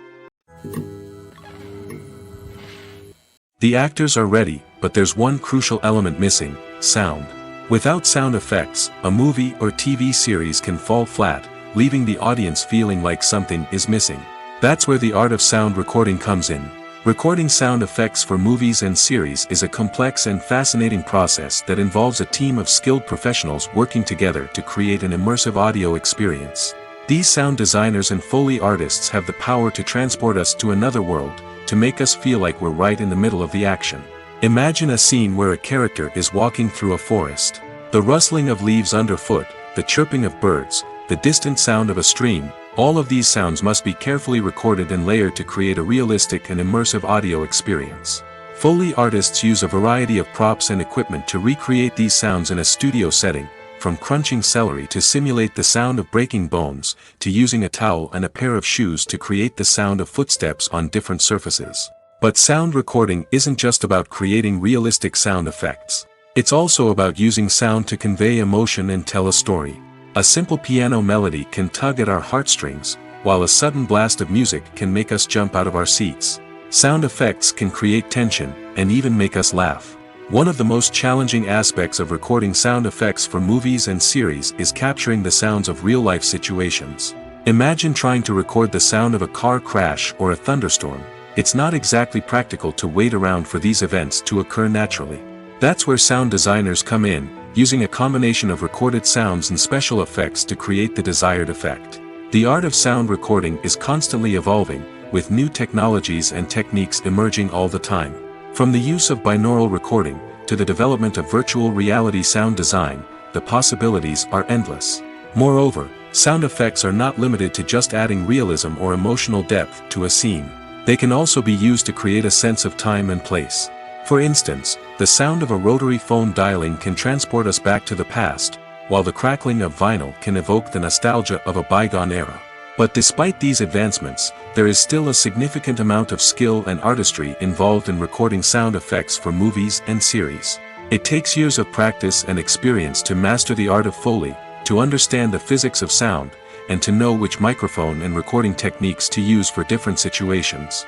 The actors are ready, but there's one crucial element missing: sound. Without sound effects, a movie or TV series can fall flat, leaving the audience feeling like something is missing. That's where the art of sound recording comes in. Recording sound effects for movies and series is a complex and fascinating process that involves a team of skilled professionals working together to create an immersive audio experience. These sound designers and Foley artists have the power to transport us to another world, to make us feel like we're right in the middle of the action. Imagine a scene where a character is walking through a forest. The rustling of leaves underfoot, the chirping of birds, the distant sound of a stream, All of these sounds must be carefully recorded and layered to create a realistic and immersive audio experience. Foley artists use a variety of props and equipment to recreate these sounds in a studio setting, from crunching celery to simulate the sound of breaking bones, to using a towel and a pair of shoes to create the sound of footsteps on different surfaces. But sound recording isn't just about creating realistic sound effects. It's also about using sound to convey emotion and tell a story. A simple piano melody can tug at our heartstrings, while a sudden blast of music can make us jump out of our seats. Sound effects can create tension, and even make us laugh. One of the most challenging aspects of recording sound effects for movies and series is capturing the sounds of real-life situations. Imagine trying to record the sound of a car crash or a thunderstorm. It's not exactly practical to wait around for these events to occur naturally. That's where sound designers come in, using a combination of recorded sounds and special effects to create the desired effect. The art of sound recording is constantly evolving, with new technologies and techniques emerging all the time. From the use of binaural recording, to the development of virtual reality sound design, the possibilities are endless. Moreover, sound effects are not limited to just adding realism or emotional depth to a scene. They can also be used to create a sense of time and place. For instance, the sound of a rotary phone dialing can transport us back to the past, while the crackling of vinyl can evoke the nostalgia of a bygone era. But despite these advancements, there is still a significant amount of skill and artistry involved in recording sound effects for movies and series. It takes years of practice and experience to master the art of Foley, to understand the physics of sound, and to know which microphone and recording techniques to use for different situations.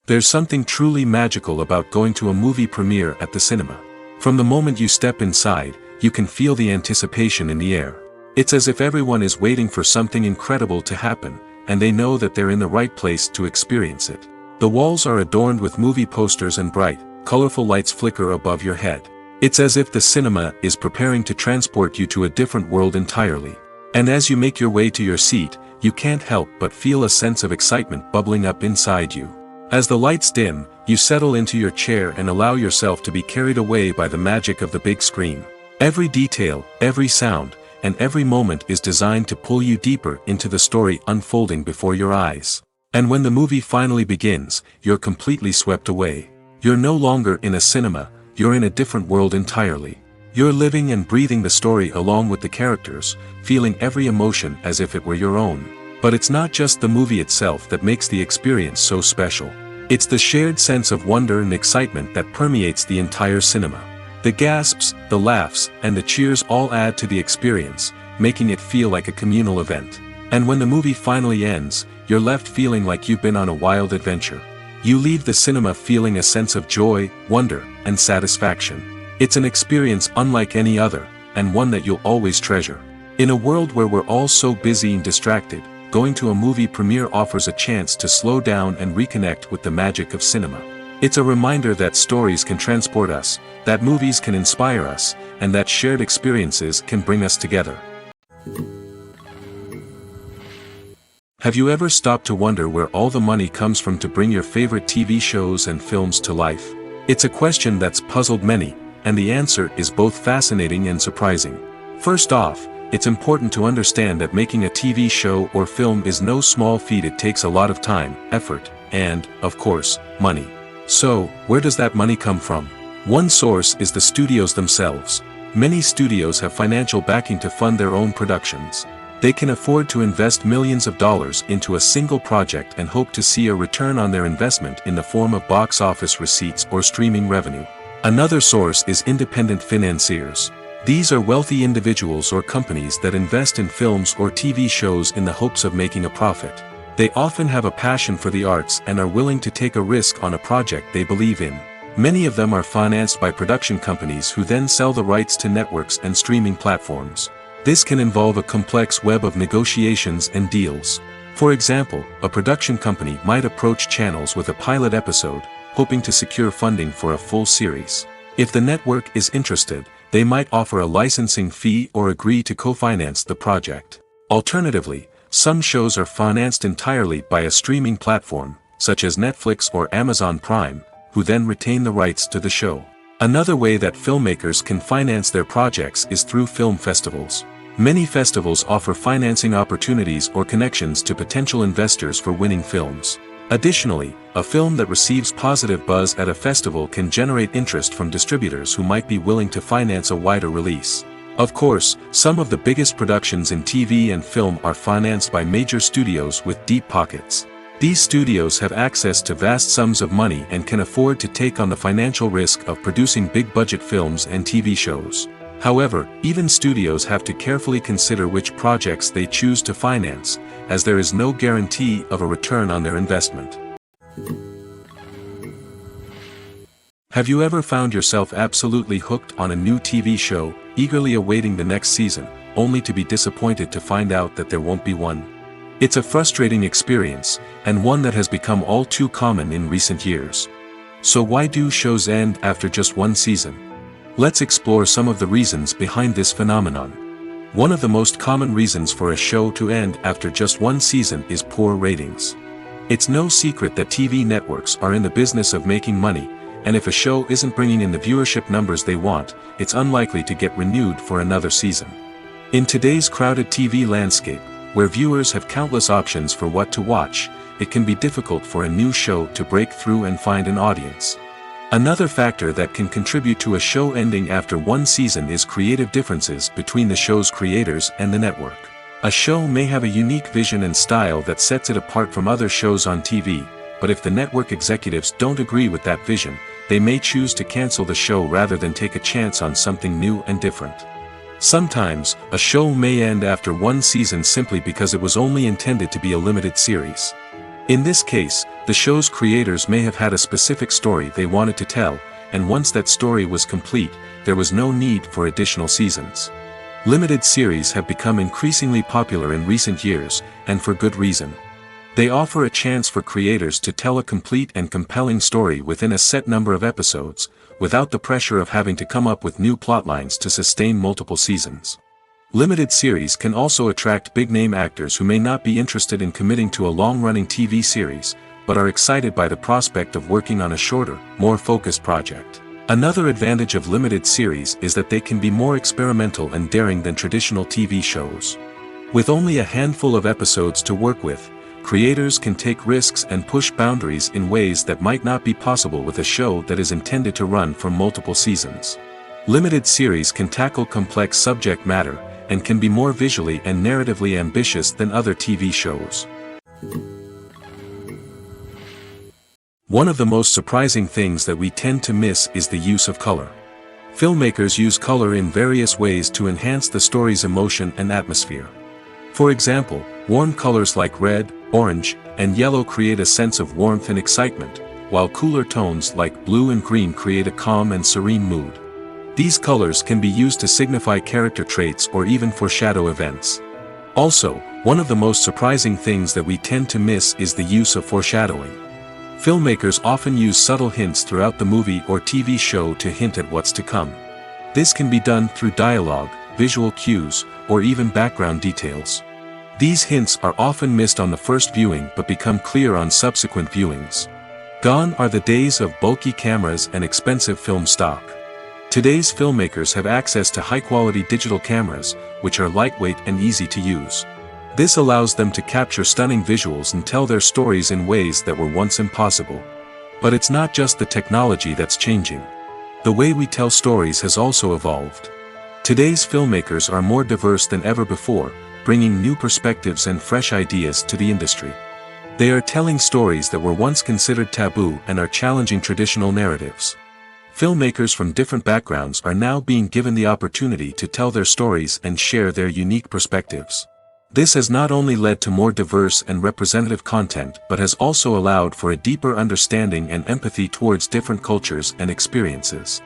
There's something truly magical about going to a movie premiere at the cinema. From the moment you step inside, you can feel the anticipation in the air. It's as if everyone is waiting for something incredible to happen, and they know that they're in the right place to experience it. The walls are adorned with movie posters and bright, colorful lights flicker above your head. It's as if the cinema is preparing to transport you to a different world entirely. And as you make your way to your seat, you can't help but feel a sense of excitement bubbling up inside you. As the lights dim, you settle into your chair and allow yourself to be carried away by the magic of the big screen. Every detail, every sound, and every moment is designed to pull you deeper into the story unfolding before your eyes. And when the movie finally begins, you're completely swept away. You're no longer in a cinema, you're in a different world entirely. You're living and breathing the story along with the characters, feeling every emotion as if it were your own. But it's not just the movie itself that makes the experience so special. It's the shared sense of wonder and excitement that permeates the entire cinema. The gasps, the laughs, and the cheers all add to the experience, making it feel like a communal event. And when the movie finally ends, you're left feeling like you've been on a wild adventure. You leave the cinema feeling a sense of joy, wonder, and satisfaction. It's an experience unlike any other, and one that you'll always treasure. In a world where we're all so busy and distracted, going to a movie premiere offers a chance to slow down and reconnect with the magic of cinema. It's a reminder that stories can transport us, that movies can inspire us, and that shared experiences can bring us together. Have you ever stopped to wonder where all the money comes from to bring your favorite TV shows and films to life? It's a question that's puzzled many, and the answer is both fascinating and surprising. First off, it's important to understand that making a TV show or film is no small feat. It takes a lot of time, effort, and, of course, money. So, where does that money come from? One source is the studios themselves. Many studios have financial backing to fund their own productions. They can afford to invest millions of dollars into a single project and hope to see a return on their investment in the form of box office receipts or streaming revenue. Another source is independent financiers. These are wealthy individuals or companies that invest in films or TV shows in the hopes of making a profit. They often have a passion for the arts and are willing to take a risk on a project they believe in. Many of them are financed by production companies who then sell the rights to networks and streaming platforms. This can involve a complex web of negotiations and deals. For example, a production company might approach channels with a pilot episode, hoping to secure funding for a full series. If the network is interested, they might offer a licensing fee or agree to co-finance the project. Alternatively, some shows are financed entirely by a streaming platform, such as Netflix or Amazon Prime, who then retain the rights to the show. Another way that filmmakers can finance their projects is through film festivals. Many festivals offer financing opportunities or connections to potential investors for winning films. Additionally, a film that receives positive buzz at a festival can generate interest from distributors who might be willing to finance a wider release. Of course, some of the biggest productions in TV and film are financed by major studios with deep pockets. These studios have access to vast sums of money and can afford to take on the financial risk of producing big-budget films and TV shows. However, even studios have to carefully consider which projects they choose to finance, as there is no guarantee of a return on their investment. Have you ever found yourself absolutely hooked on a new TV show, eagerly awaiting the next season, only to be disappointed to find out that there won't be one? It's a frustrating experience, and one that has become all too common in recent years. So why do shows end after just one season? Let's explore some of the reasons behind this phenomenon. One of the most common reasons for a show to end after just one season is poor ratings. It's no secret that TV networks are in the business of making money, and if a show isn't bringing in the viewership numbers they want, it's unlikely to get renewed for another season. In today's crowded TV landscape, where viewers have countless options for what to watch, it can be difficult for a new show to break through and find an audience. Another factor that can contribute to a show ending after one season is creative differences between the show's creators and the network. A show may have a unique vision and style that sets it apart from other shows on TV, but if the network executives don't agree with that vision, they may choose to cancel the show rather than take a chance on something new and different. Sometimes, a show may end after one season simply because it was only intended to be a limited series. In this case, the show's creators may have had a specific story they wanted to tell, and once that story was complete, there was no need for additional seasons. Limited series have become increasingly popular in recent years, and for good reason. They offer a chance for creators to tell a complete and compelling story within a set number of episodes, without the pressure of having to come up with new plotlines to sustain multiple seasons. Limited series can also attract big-name actors who may not be interested in committing to a long-running TV series, but are excited by the prospect of working on a shorter, more focused project. Another advantage of limited series is that they can be more experimental and daring than traditional TV shows. With only a handful of episodes to work with, creators can take risks and push boundaries in ways that might not be possible with a show that is intended to run for multiple seasons. Limited series can tackle complex subject matter, and can be more visually and narratively ambitious than other TV shows. One of the most surprising things that we tend to miss is the use of color. Filmmakers use color in various ways to enhance the story's emotion and atmosphere. For example, warm colors like red, orange, and yellow create a sense of warmth and excitement, while cooler tones like blue and green create a calm and serene mood. These colors can be used to signify character traits or even foreshadow events. Also, one of the most surprising things that we tend to miss is the use of foreshadowing. Filmmakers often use subtle hints throughout the movie or TV show to hint at what's to come. This can be done through dialogue, visual cues, or even background details. These hints are often missed on the first viewing but become clear on subsequent viewings. Gone are the days of bulky cameras and expensive film stock. Today's filmmakers have access to high-quality digital cameras, which are lightweight and easy to use. This allows them to capture stunning visuals and tell their stories in ways that were once impossible. But it's not just the technology that's changing. The way we tell stories has also evolved. Today's filmmakers are more diverse than ever before, bringing new perspectives and fresh ideas to the industry. They are telling stories that were once considered taboo and are challenging traditional narratives. Filmmakers from different backgrounds are now being given the opportunity to tell their stories and share their unique perspectives. This has not only led to more diverse and representative content but has also allowed for a deeper understanding and empathy towards different cultures and experiences.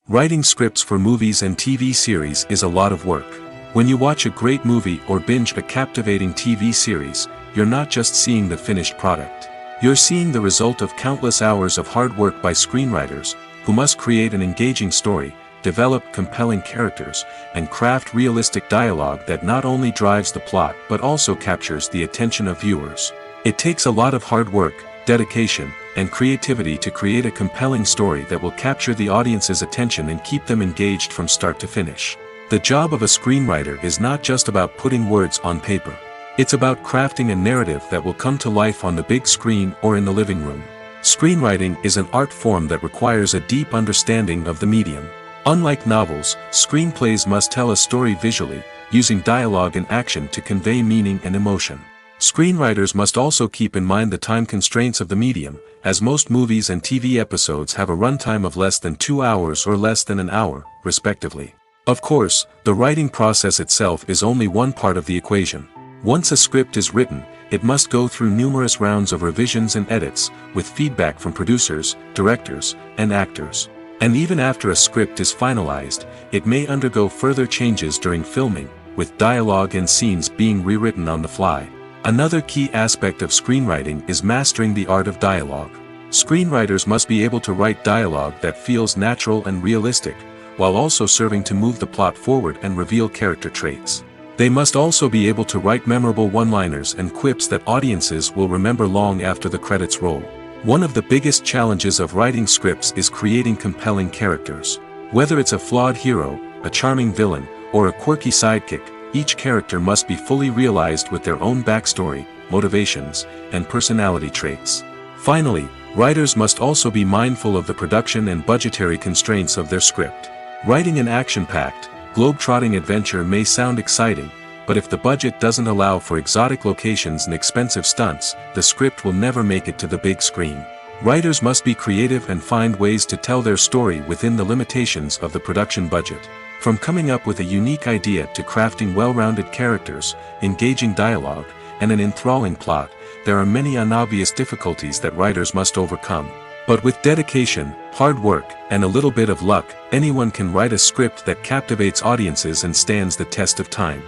Writing scripts for movies and TV series is a lot of work. When you watch a great movie or binge a captivating TV series, you're not just seeing the finished product. You're seeing the result of countless hours of hard work by screenwriters, who must create an engaging story, develop compelling characters, and craft realistic dialogue that not only drives the plot but also captures the attention of viewers. It takes a lot of hard work, dedication, and creativity to create a compelling story that will capture the audience's attention and keep them engaged from start to finish. The job of a screenwriter is not just about putting words on paper. It's about crafting a narrative that will come to life on the big screen or in the living room. Screenwriting is an art form that requires a deep understanding of the medium. Unlike novels, screenplays must tell a story visually, using dialogue and action to convey meaning and emotion. Screenwriters must also keep in mind the time constraints of the medium, as most movies and TV episodes have a runtime of less than 2 hours or less than an hour, respectively. Of course, the writing process itself is only one part of the equation. Once a script is written, it must go through numerous rounds of revisions and edits, with feedback from producers, directors, and actors. And even after a script is finalized, it may undergo further changes during filming, with dialogue and scenes being rewritten on the fly. Another key aspect of screenwriting is mastering the art of dialogue. Screenwriters must be able to write dialogue that feels natural and realistic, while also serving to move the plot forward and reveal character traits. They must also be able to write memorable one-liners and quips that audiences will remember long after the credits roll. One of the biggest challenges of writing scripts is creating compelling characters. Whether it's a flawed hero, a charming villain, or a quirky sidekick, each character must be fully realized with their own backstory, motivations, and personality traits. Finally, writers must also be mindful of the production and budgetary constraints of their script. Writing an action-packed, globe-trotting adventure may sound exciting, but if the budget doesn't allow for exotic locations and expensive stunts, the script will never make it to the big screen. Writers must be creative and find ways to tell their story within the limitations of the production budget. From coming up with a unique idea to crafting well-rounded characters, engaging dialogue, and an enthralling plot, there are many unobvious difficulties that writers must overcome. But with dedication, hard work, and a little bit of luck, anyone can write a script that captivates audiences and stands the test of time.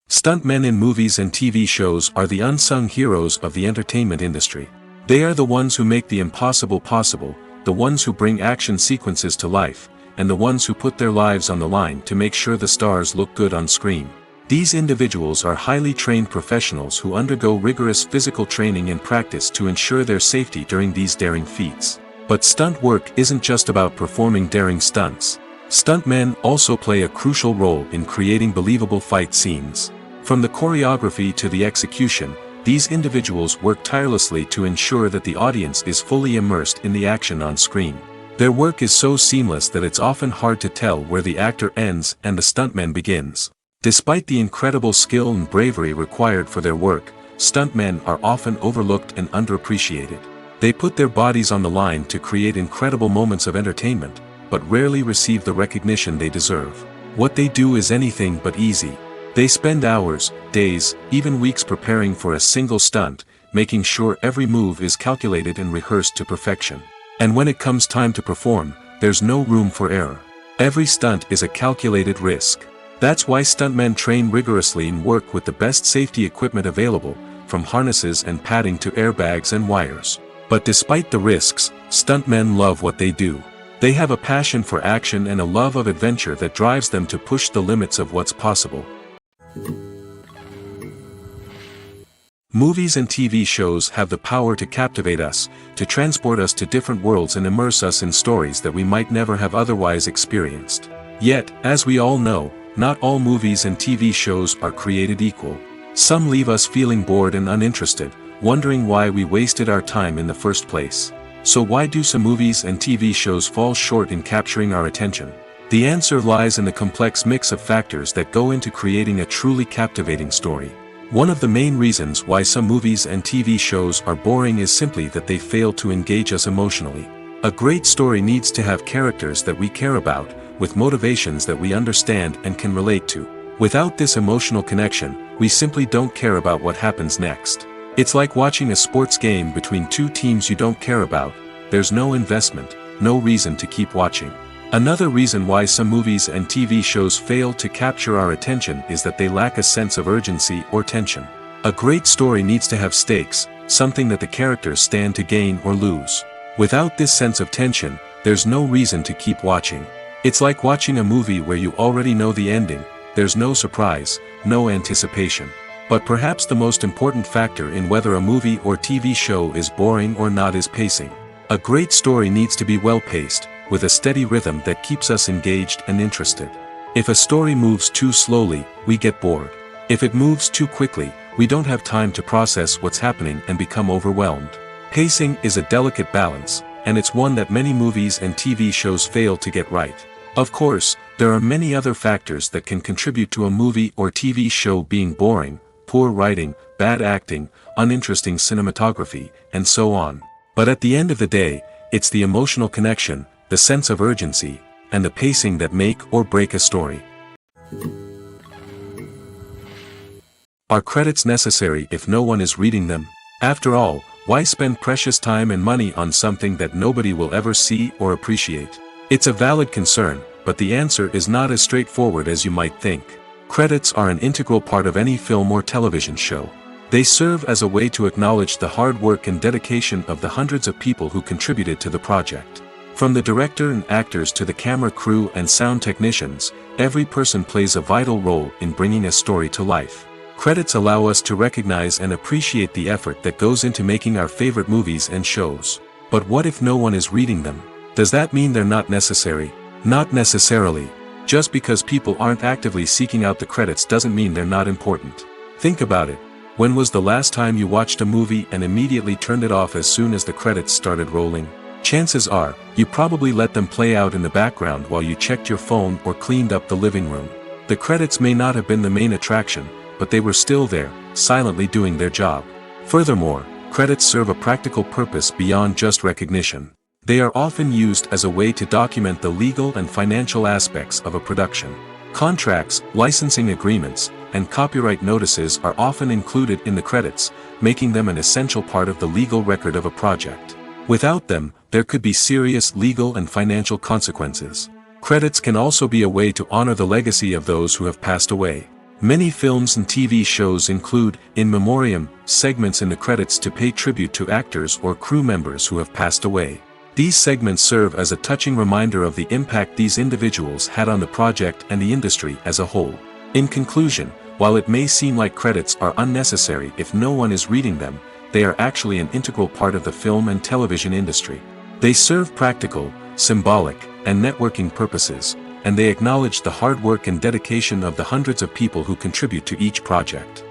Stuntmen in movies and TV shows are the unsung heroes of the entertainment industry. They are the ones who make the impossible possible, the ones who bring action sequences to life, and the ones who put their lives on the line to make sure the stars look good on screen. These individuals are highly trained professionals who undergo rigorous physical training and practice to ensure their safety during these daring feats. But stunt work isn't just about performing daring stunts. Stuntmen also play a crucial role in creating believable fight scenes. From the choreography to the execution, these individuals work tirelessly to ensure that the audience is fully immersed in the action on screen. Their work is so seamless that it's often hard to tell where the actor ends and the stuntman begins. Despite the incredible skill and bravery required for their work, stuntmen are often overlooked and underappreciated. They put their bodies on the line to create incredible moments of entertainment, but rarely receive the recognition they deserve. What they do is anything but easy. They spend hours, days, even weeks preparing for a single stunt, making sure every move is calculated and rehearsed to perfection. And when it comes time to perform, there's no room for error. Every stunt is a calculated risk. That's why stuntmen train rigorously and work with the best safety equipment available, from harnesses and padding to airbags and wires. But despite the risks, stuntmen love what they do. They have a passion for action and a love of adventure that drives them to push the limits of what's possible. Movies and TV shows have the power to captivate us, to transport us to different worlds and immerse us in stories that we might never have otherwise experienced. Yet, as we all know, not all movies and TV shows are created equal. Some leave us feeling bored and uninterested, wondering why we wasted our time in the first place. So why do some movies and TV shows fall short in capturing our attention? The answer lies in the complex mix of factors that go into creating a truly captivating story. One of the main reasons why some movies and TV shows are boring is simply that they fail to engage us emotionally. A great story needs to have characters that we care about, with motivations that we understand and can relate to. Without this emotional connection, we simply don't care about what happens next. It's like watching a sports game between two teams you don't care about. There's no investment, no reason to keep watching. Another reason why some movies and TV shows fail to capture our attention is that they lack a sense of urgency or tension. A great story needs to have stakes, something that the characters stand to gain or lose. Without this sense of tension, there's no reason to keep watching. It's like watching a movie where you already know the ending. There's no surprise, no anticipation. But perhaps the most important factor in whether a movie or TV show is boring or not is pacing. A great story needs to be well-paced, with a steady rhythm that keeps us engaged and interested. If a story moves too slowly, we get bored. If it moves too quickly, we don't have time to process what's happening and become overwhelmed. Pacing is a delicate balance, and it's one that many movies and TV shows fail to get right. Of course, there are many other factors that can contribute to a movie or TV show being boring: poor writing, bad acting, uninteresting cinematography, and so on. But at the end of the day, it's the emotional connection, the sense of urgency, and the pacing that make or break a story. Are credits necessary if no one is reading them? After all, why spend precious time and money on something that nobody will ever see or appreciate? It's a valid concern, but the answer is not as straightforward as you might think. Credits are an integral part of any film or television show. They serve as a way to acknowledge the hard work and dedication of the hundreds of people who contributed to the project. From the director and actors to the camera crew and sound technicians, every person plays a vital role in bringing a story to life. Credits allow us to recognize and appreciate the effort that goes into making our favorite movies and shows. But what if no one is reading them? Does that mean they're not necessary? Not necessarily. Just because people aren't actively seeking out the credits doesn't mean they're not important. Think about it. When was the last time you watched a movie and immediately turned it off as soon as the credits started rolling? Chances are, you probably let them play out in the background while you checked your phone or cleaned up the living room. The credits may not have been the main attraction, but they were still there, silently doing their job. Furthermore, credits serve a practical purpose beyond just recognition. They are often used as a way to document the legal and financial aspects of a production. Contracts, licensing agreements, and copyright notices are often included in the credits, making them an essential part of the legal record of a project. Without them, there could be serious legal and financial consequences. Credits can also be a way to honor the legacy of those who have passed away. Many films and TV shows include, in memoriam, segments in the credits to pay tribute to actors or crew members who have passed away. These segments serve as a touching reminder of the impact these individuals had on the project and the industry as a whole. In conclusion, while it may seem like credits are unnecessary if no one is reading them, they are actually an integral part of the film and television industry. They serve practical, symbolic, and networking purposes, and they acknowledge the hard work and dedication of the hundreds of people who contribute to each project.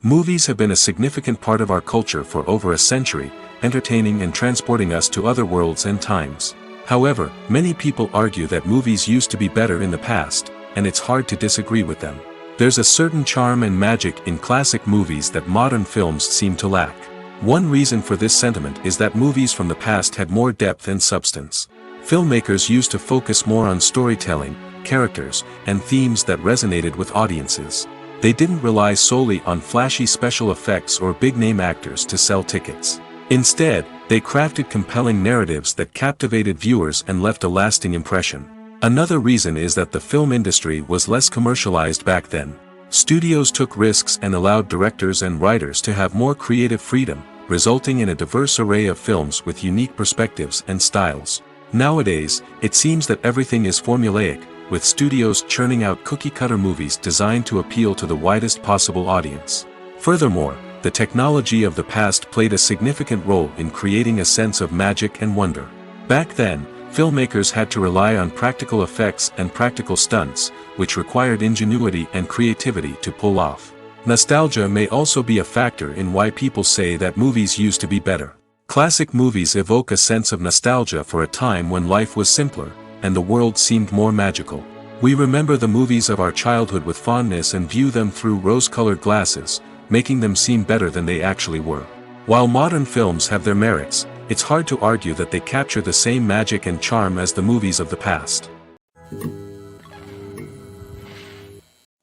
Movies have been a significant part of our culture for over a century, entertaining and transporting us to other worlds and times. However, many people argue that movies used to be better in the past, and it's hard to disagree with them. There's a certain charm and magic in classic movies that modern films seem to lack. One reason for this sentiment is that movies from the past had more depth and substance. Filmmakers used to focus more on storytelling, characters, and themes that resonated with audiences. They didn't rely solely on flashy special effects or big-name actors to sell tickets. Instead, they crafted compelling narratives that captivated viewers and left a lasting impression. Another reason is that the film industry was less commercialized back then. Studios took risks and allowed directors and writers to have more creative freedom, resulting in a diverse array of films with unique perspectives and styles. Nowadays, it seems that everything is formulaic, with studios churning out cookie-cutter movies designed to appeal to the widest possible audience. Furthermore, the technology of the past played a significant role in creating a sense of magic and wonder. Back then, filmmakers had to rely on practical effects and practical stunts, which required ingenuity and creativity to pull off. Nostalgia may also be a factor in why people say that movies used to be better. Classic movies evoke a sense of nostalgia for a time when life was simpler, and the world seemed more magical. We remember the movies of our childhood with fondness and view them through rose-colored glasses, making them seem better than they actually were. While modern films have their merits, it's hard to argue that they capture the same magic and charm as the movies of the past.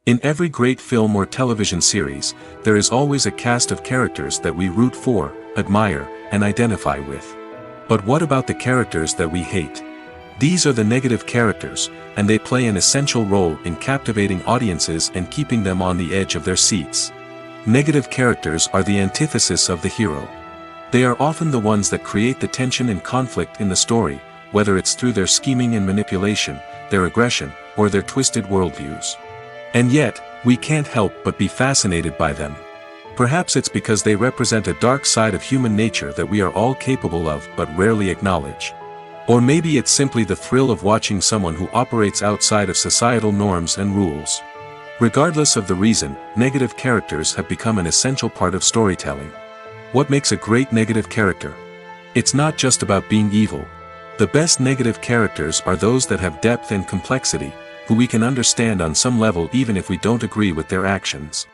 In every great film or television series, there is always a cast of characters that we root for, admire, and identify with. But what about the characters that we hate? These are the negative characters, and they play an essential role in captivating audiences and keeping them on the edge of their seats. Negative characters are the antithesis of the hero. They are often the ones that create the tension and conflict in the story, whether it's through their scheming and manipulation, their aggression, or their twisted worldviews. And yet, we can't help but be fascinated by them. Perhaps it's because they represent a dark side of human nature that we are all capable of but rarely acknowledge. Or maybe it's simply the thrill of watching someone who operates outside of societal norms and rules. Regardless of the reason, negative characters have become an essential part of storytelling. What makes a great negative character? It's not just about being evil. The best negative characters are those that have depth and complexity, who we can understand on some level even if we don't agree with their actions.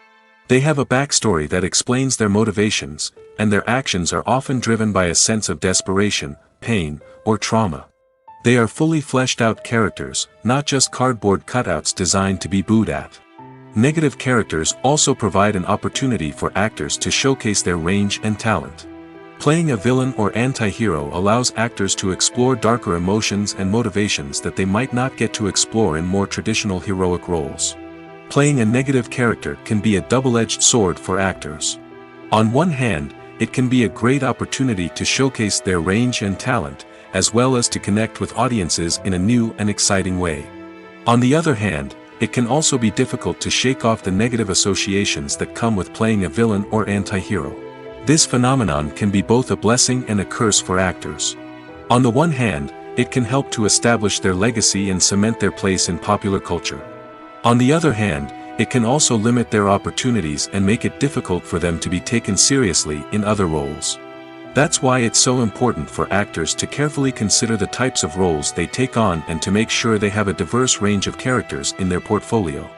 They have a backstory that explains their motivations, and their actions are often driven by a sense of desperation, pain, or trauma. They are fully fleshed out characters, not just cardboard cutouts designed to be booed at. Negative characters also provide an opportunity for actors to showcase their range and talent. Playing a villain or anti-hero allows actors to explore darker emotions and motivations that they might not get to explore in more traditional heroic roles. Playing a negative character can be a double-edged sword for actors. On one hand, it can be a great opportunity to showcase their range and talent, as well as to connect with audiences in a new and exciting way. On the other hand, it can also be difficult to shake off the negative associations that come with playing a villain or anti-hero. This phenomenon can be both a blessing and a curse for actors. On the one hand, it can help to establish their legacy and cement their place in popular culture. On the other hand, it can also limit their opportunities and make it difficult for them to be taken seriously in other roles. That's why it's so important for actors to carefully consider the types of roles they take on and to make sure they have a diverse range of characters in their portfolio.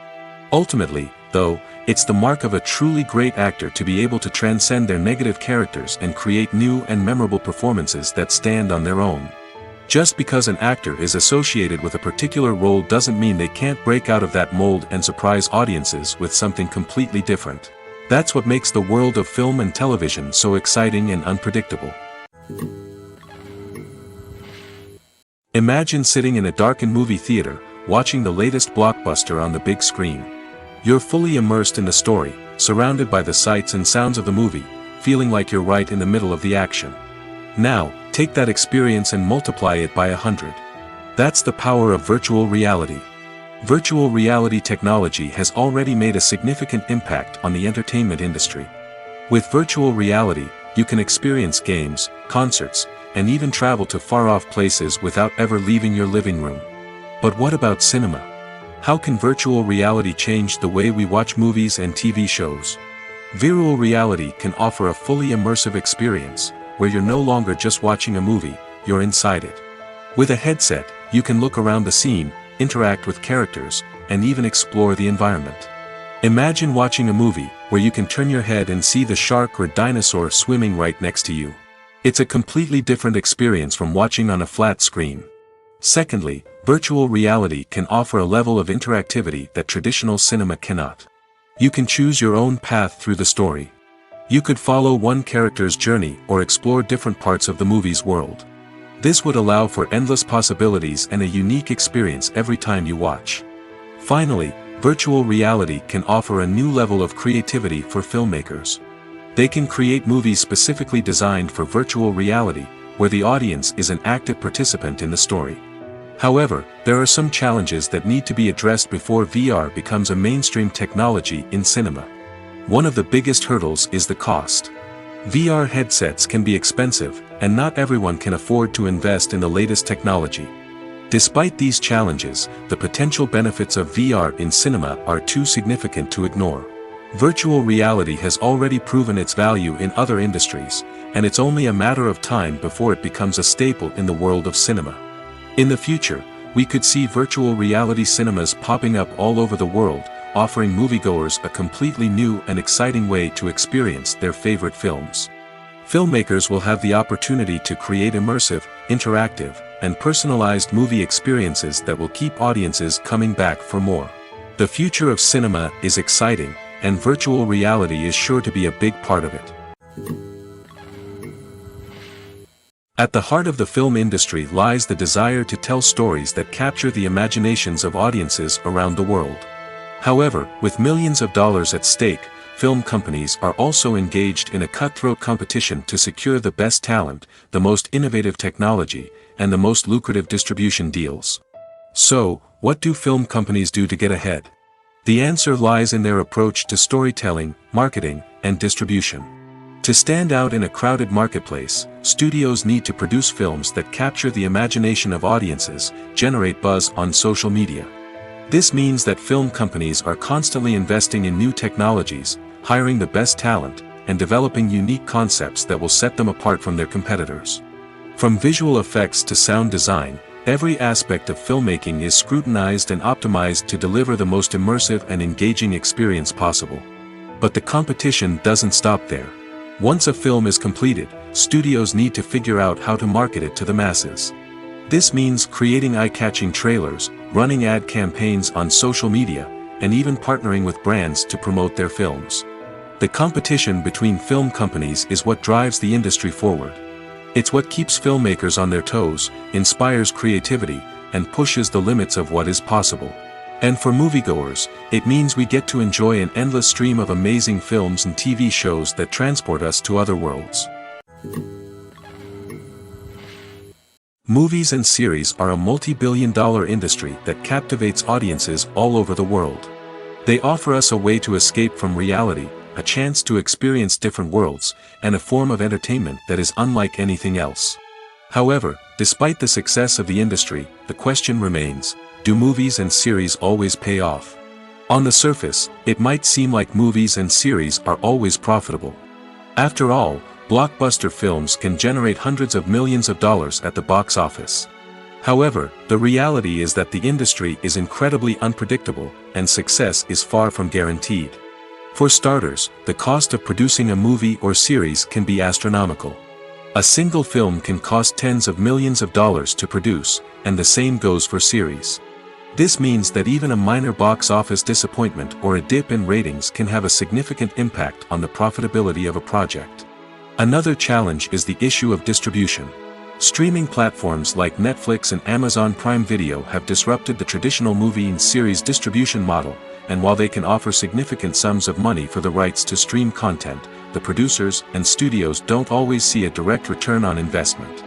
Ultimately, though, it's the mark of a truly great actor to be able to transcend their negative characters and create new and memorable performances that stand on their own. Just because an actor is associated with a particular role doesn't mean they can't break out of that mold and surprise audiences with something completely different. That's what makes the world of film and television so exciting and unpredictable. Imagine sitting in a darkened movie theater, watching the latest blockbuster on the big screen. You're fully immersed in the story, surrounded by the sights and sounds of the movie, feeling like you're right in the middle of the action. Now, take that experience and multiply it by 100. That's the power of virtual reality. Virtual reality technology has already made a significant impact on the entertainment industry. With virtual reality, you can experience games, concerts, and even travel to far-off places without ever leaving your living room. But what about cinema? How can virtual reality change the way we watch movies and TV shows? Virtual reality can offer a fully immersive experience, where you're no longer just watching a movie, you're inside it. With a headset, you can look around the scene, interact with characters, and even explore the environment. Imagine watching a movie where you can turn your head and see the shark or dinosaur swimming right next to you. It's a completely different experience from watching on a flat screen. Secondly, virtual reality can offer a level of interactivity that traditional cinema cannot. You can choose your own path through the story. You could follow one character's journey or explore different parts of the movie's world. This would allow for endless possibilities and a unique experience every time you watch. Finally, virtual reality can offer a new level of creativity for filmmakers. They can create movies specifically designed for virtual reality, where the audience is an active participant in the story. However, there are some challenges that need to be addressed before VR becomes a mainstream technology in cinema. One of the biggest hurdles is the cost. VR headsets can be expensive, and not everyone can afford to invest in the latest technology. Despite these challenges, the potential benefits of VR in cinema are too significant to ignore. Virtual reality has already proven its value in other industries, and it's only a matter of time before it becomes a staple in the world of cinema. In the future, we could see virtual reality cinemas popping up all over the world, offering moviegoers a completely new and exciting way to experience their favorite films. Filmmakers will have the opportunity to create immersive, interactive, and personalized movie experiences that will keep audiences coming back for more. The future of cinema is exciting, and virtual reality is sure to be a big part of it. At the heart of the film industry lies the desire to tell stories that capture the imaginations of audiences around the world. However, with millions of dollars at stake, film companies are also engaged in a cutthroat competition to secure the best talent, the most innovative technology, and the most lucrative distribution deals. So, what do film companies do to get ahead? The answer lies in their approach to storytelling, marketing, and distribution. To stand out in a crowded marketplace, studios need to produce films that capture the imagination of audiences, generate buzz on social media. This means that film companies are constantly investing in new technologies, hiring the best talent, and developing unique concepts that will set them apart from their competitors. From visual effects to sound design, every aspect of filmmaking is scrutinized and optimized to deliver the most immersive and engaging experience possible. But the competition doesn't stop there. Once a film is completed, studios need to figure out how to market it to the masses. This means creating eye-catching trailers, running ad campaigns on social media, and even partnering with brands to promote their films. The competition between film companies is what drives the industry forward. It's what keeps filmmakers on their toes, inspires creativity, and pushes the limits of what is possible. And for moviegoers, it means we get to enjoy an endless stream of amazing films and TV shows that transport us to other worlds. Movies and series are a multi-billion-dollar industry that captivates audiences all over the world. They offer us a way to escape from reality, a chance to experience different worlds, and a form of entertainment that is unlike anything else. However, despite the success of the industry, the question remains, do movies and series always pay off? On the surface, it might seem like movies and series are always profitable. After all, blockbuster films can generate hundreds of millions of dollars at the box office. However, the reality is that the industry is incredibly unpredictable, and success is far from guaranteed. For starters, the cost of producing a movie or series can be astronomical. A single film can cost tens of millions of dollars to produce, and the same goes for series. This means that even a minor box office disappointment or a dip in ratings can have a significant impact on the profitability of a project. Another challenge is the issue of distribution. Streaming platforms like Netflix and Amazon Prime Video have disrupted the traditional movie and series distribution model, and while they can offer significant sums of money for the rights to stream content, the producers and studios don't always see a direct return on investment.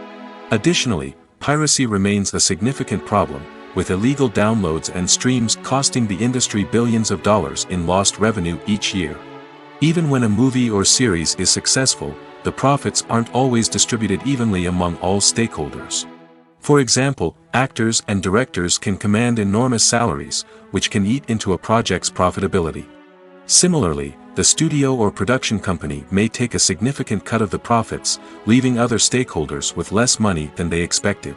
Additionally, piracy remains a significant problem, with illegal downloads and streams costing the industry billions of dollars in lost revenue each year. Even when a movie or series is successful, the profits aren't always distributed evenly among all stakeholders. For example, actors and directors can command enormous salaries, which can eat into a project's profitability. Similarly, the studio or production company may take a significant cut of the profits, leaving other stakeholders with less money than they expected.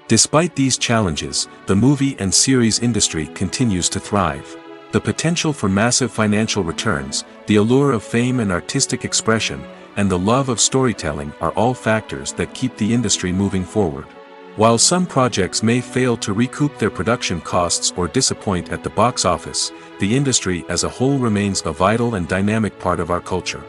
Despite these challenges, the movie and series industry continues to thrive. The potential for massive financial returns, the allure of fame and artistic expression, and the love of storytelling are all factors that keep the industry moving forward. While some projects may fail to recoup their production costs or disappoint at the box office, the industry as a whole remains a vital and dynamic part of our culture.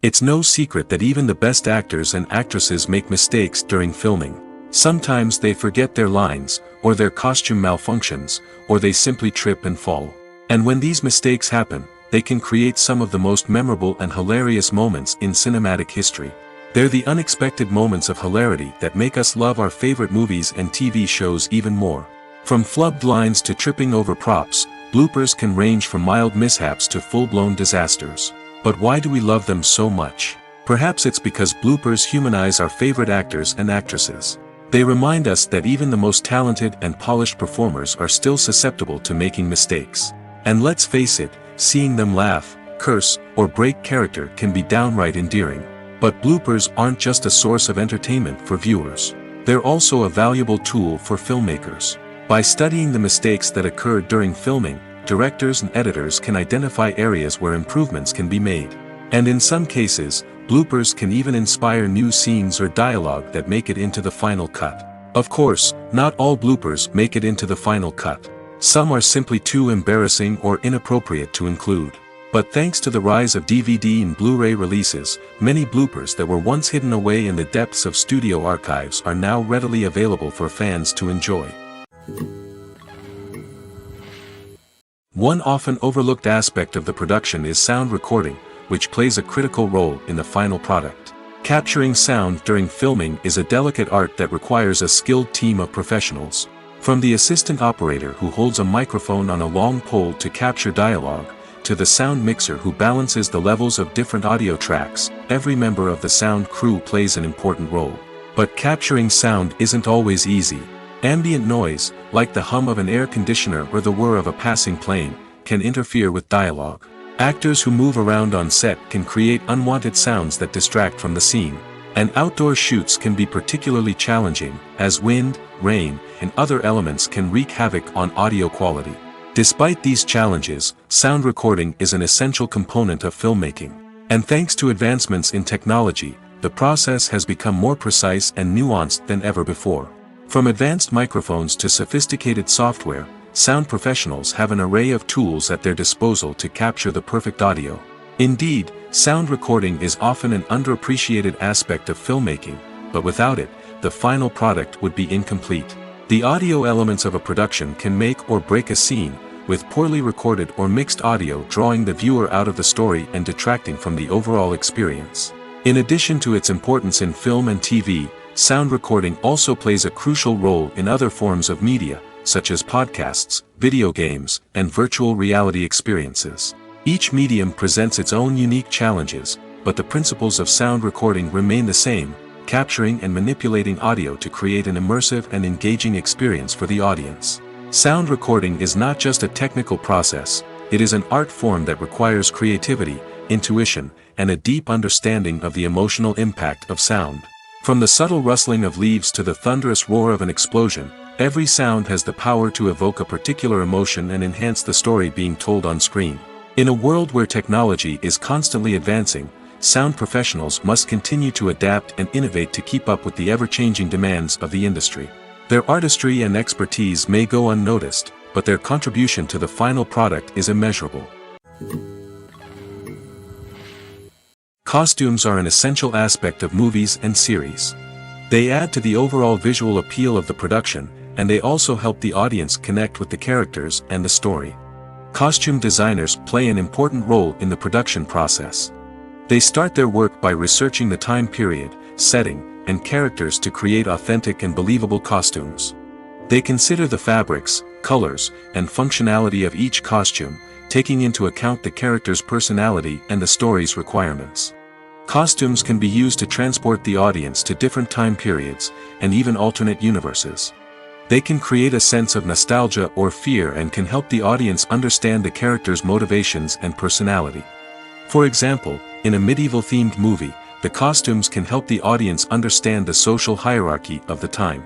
It's no secret that even the best actors and actresses make mistakes during filming. Sometimes they forget their lines, or their costume malfunctions, or they simply trip and fall. And when these mistakes happen, they can create some of the most memorable and hilarious moments in cinematic history. They're the unexpected moments of hilarity that make us love our favorite movies and TV shows even more. From flubbed lines to tripping over props, bloopers can range from mild mishaps to full-blown disasters. But why do we love them so much? Perhaps it's because bloopers humanize our favorite actors and actresses. They remind us that even the most talented and polished performers are still susceptible to making mistakes. And let's face it, seeing them laugh, curse, or break character can be downright endearing. But bloopers aren't just a source of entertainment for viewers. They're also a valuable tool for filmmakers. By studying the mistakes that occurred during filming, directors and editors can identify areas where improvements can be made. And in some cases, bloopers can even inspire new scenes or dialogue that make it into the final cut. Of course, not all bloopers make it into the final cut. Some are simply too embarrassing or inappropriate to include. But thanks to the rise of DVD and Blu-ray releases, many bloopers that were once hidden away in the depths of studio archives are now readily available for fans to enjoy. One often overlooked aspect of the production is sound recording, which plays a critical role in the final product. Capturing sound during filming is a delicate art that requires a skilled team of professionals. From the assistant operator who holds a microphone on a long pole to capture dialogue, to the sound mixer who balances the levels of different audio tracks, every member of the sound crew plays an important role. But capturing sound isn't always easy. Ambient noise, like the hum of an air conditioner or the whir of a passing plane, can interfere with dialogue. Actors who move around on set can create unwanted sounds that distract from the scene. And outdoor shoots can be particularly challenging, as wind, rain, and other elements can wreak havoc on audio quality. Despite these challenges, sound recording is an essential component of filmmaking. And thanks to advancements in technology, the process has become more precise and nuanced than ever before. From advanced microphones to sophisticated software, sound professionals have an array of tools at their disposal to capture the perfect audio. Indeed, sound recording is often an underappreciated aspect of filmmaking, but without it, the final product would be incomplete. The audio elements of a production can make or break a scene, with poorly recorded or mixed audio drawing the viewer out of the story and detracting from the overall experience. In addition to its importance in film and TV, sound recording also plays a crucial role in other forms of media, such as podcasts, video games, and virtual reality experiences. Each medium presents its own unique challenges, but the principles of sound recording remain the same, capturing and manipulating audio to create an immersive and engaging experience for the audience. Sound recording is not just a technical process, it is an art form that requires creativity, intuition, and a deep understanding of the emotional impact of sound. From the subtle rustling of leaves to the thunderous roar of an explosion, every sound has the power to evoke a particular emotion and enhance the story being told on screen. In a world where technology is constantly advancing, sound professionals must continue to adapt and innovate to keep up with the ever-changing demands of the industry. Their artistry and expertise may go unnoticed, but their contribution to the final product is immeasurable. Costumes are an essential aspect of movies and series. They add to the overall visual appeal of the production, and they also help the audience connect with the characters and the story. Costume designers play an important role in the production process. They start their work by researching the time period, setting, and characters to create authentic and believable costumes. They consider the fabrics, colors, and functionality of each costume, taking into account the character's personality and the story's requirements. Costumes can be used to transport the audience to different time periods, and even alternate universes. They can create a sense of nostalgia or fear and can help the audience understand the character's motivations and personality. For example, in a medieval-themed movie, the costumes can help the audience understand the social hierarchy of the time.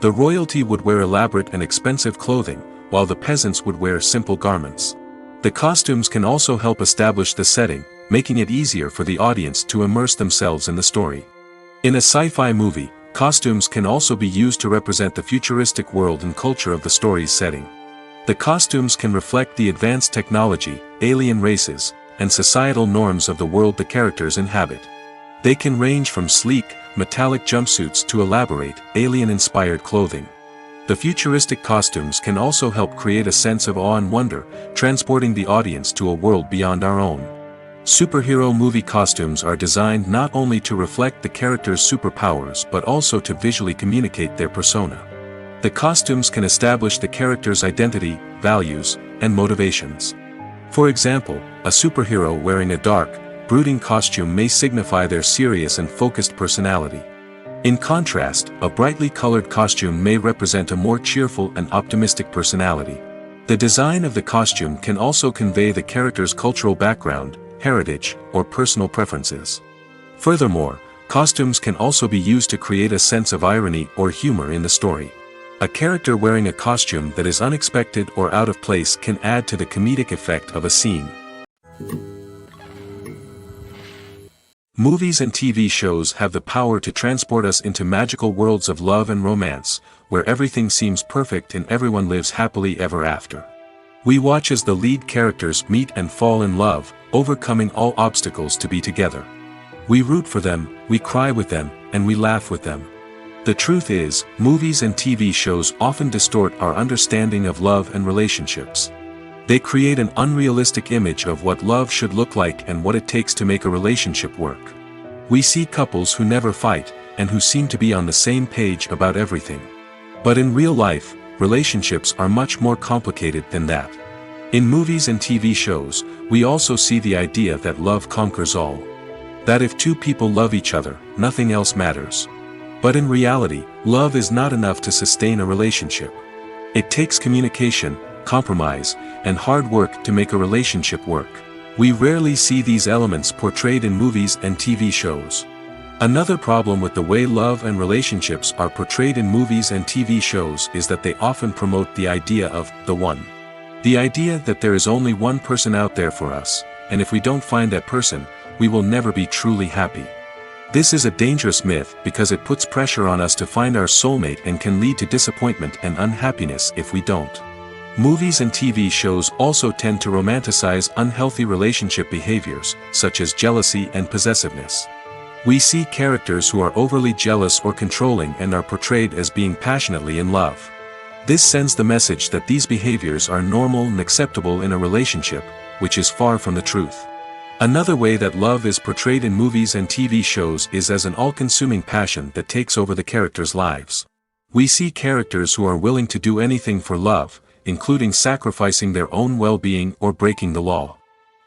The royalty would wear elaborate and expensive clothing, while the peasants would wear simple garments. The costumes can also help establish the setting, making it easier for the audience to immerse themselves in the story. In a sci-fi movie, costumes can also be used to represent the futuristic world and culture of the story's setting. The costumes can reflect the advanced technology, alien races, and societal norms of the world the characters inhabit. They can range from sleek, metallic jumpsuits to elaborate, alien-inspired clothing. The futuristic costumes can also help create a sense of awe and wonder, transporting the audience to a world beyond our own. Superhero movie costumes are designed not only to reflect the character's superpowers but also to visually communicate their persona. The costumes can establish the character's identity, values, and motivations. For example, a superhero wearing a dark, brooding costume may signify their serious and focused personality. In contrast, a brightly colored costume may represent a more cheerful and optimistic personality. The design of the costume can also convey the character's cultural background, heritage, or personal preferences. Furthermore, costumes can also be used to create a sense of irony or humor in the story. A character wearing a costume that is unexpected or out of place can add to the comedic effect of a scene. Movies and TV shows have the power to transport us into magical worlds of love and romance, where everything seems perfect and everyone lives happily ever after. We watch as the lead characters meet and fall in love, overcoming all obstacles to be together. We root for them, we cry with them, and we laugh with them. The truth is, movies and TV shows often distort our understanding of love and relationships. They create an unrealistic image of what love should look like and what it takes to make a relationship work. We see couples who never fight, and who seem to be on the same page about everything. But in real life, relationships are much more complicated than that. In movies and TV shows, we also see the idea that love conquers all. That if two people love each other, nothing else matters. But in reality, love is not enough to sustain a relationship. It takes communication, compromise, and hard work to make a relationship work. We rarely see these elements portrayed in movies and TV shows. Another problem with the way love and relationships are portrayed in movies and TV shows is that they often promote the idea of the one. The idea that there is only one person out there for us, and if we don't find that person, we will never be truly happy. This is a dangerous myth because it puts pressure on us to find our soulmate and can lead to disappointment and unhappiness if we don't. Movies and TV shows also tend to romanticize unhealthy relationship behaviors, such as jealousy and possessiveness. We see characters who are overly jealous or controlling and are portrayed as being passionately in love. This sends the message that these behaviors are normal and acceptable in a relationship, which is far from the truth. Another way that love is portrayed in movies and TV shows is as an all-consuming passion that takes over the characters' lives. We see characters who are willing to do anything for love, including sacrificing their own well-being or breaking the law.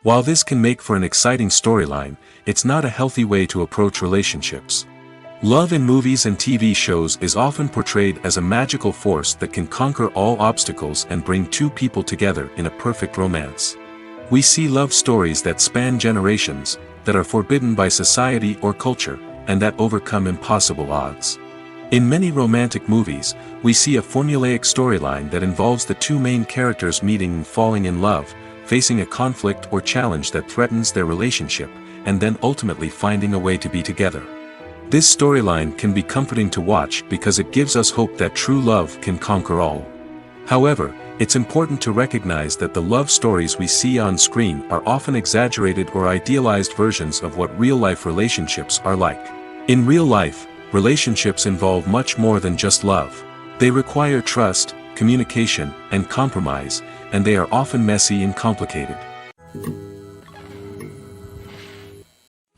While this can make for an exciting storyline, it's not a healthy way to approach relationships. Love in movies and TV shows is often portrayed as a magical force that can conquer all obstacles and bring two people together in a perfect romance. We see love stories that span generations, that are forbidden by society or culture, and that overcome impossible odds. In many romantic movies, we see a formulaic storyline that involves the two main characters meeting and falling in love, facing a conflict or challenge that threatens their relationship, and then ultimately finding a way to be together. This storyline can be comforting to watch because it gives us hope that true love can conquer all. However, it's important to recognize that the love stories we see on screen are often exaggerated or idealized versions of what real-life relationships are like. In real life, relationships involve much more than just love. They require trust, communication, and compromise, and they are often messy and complicated.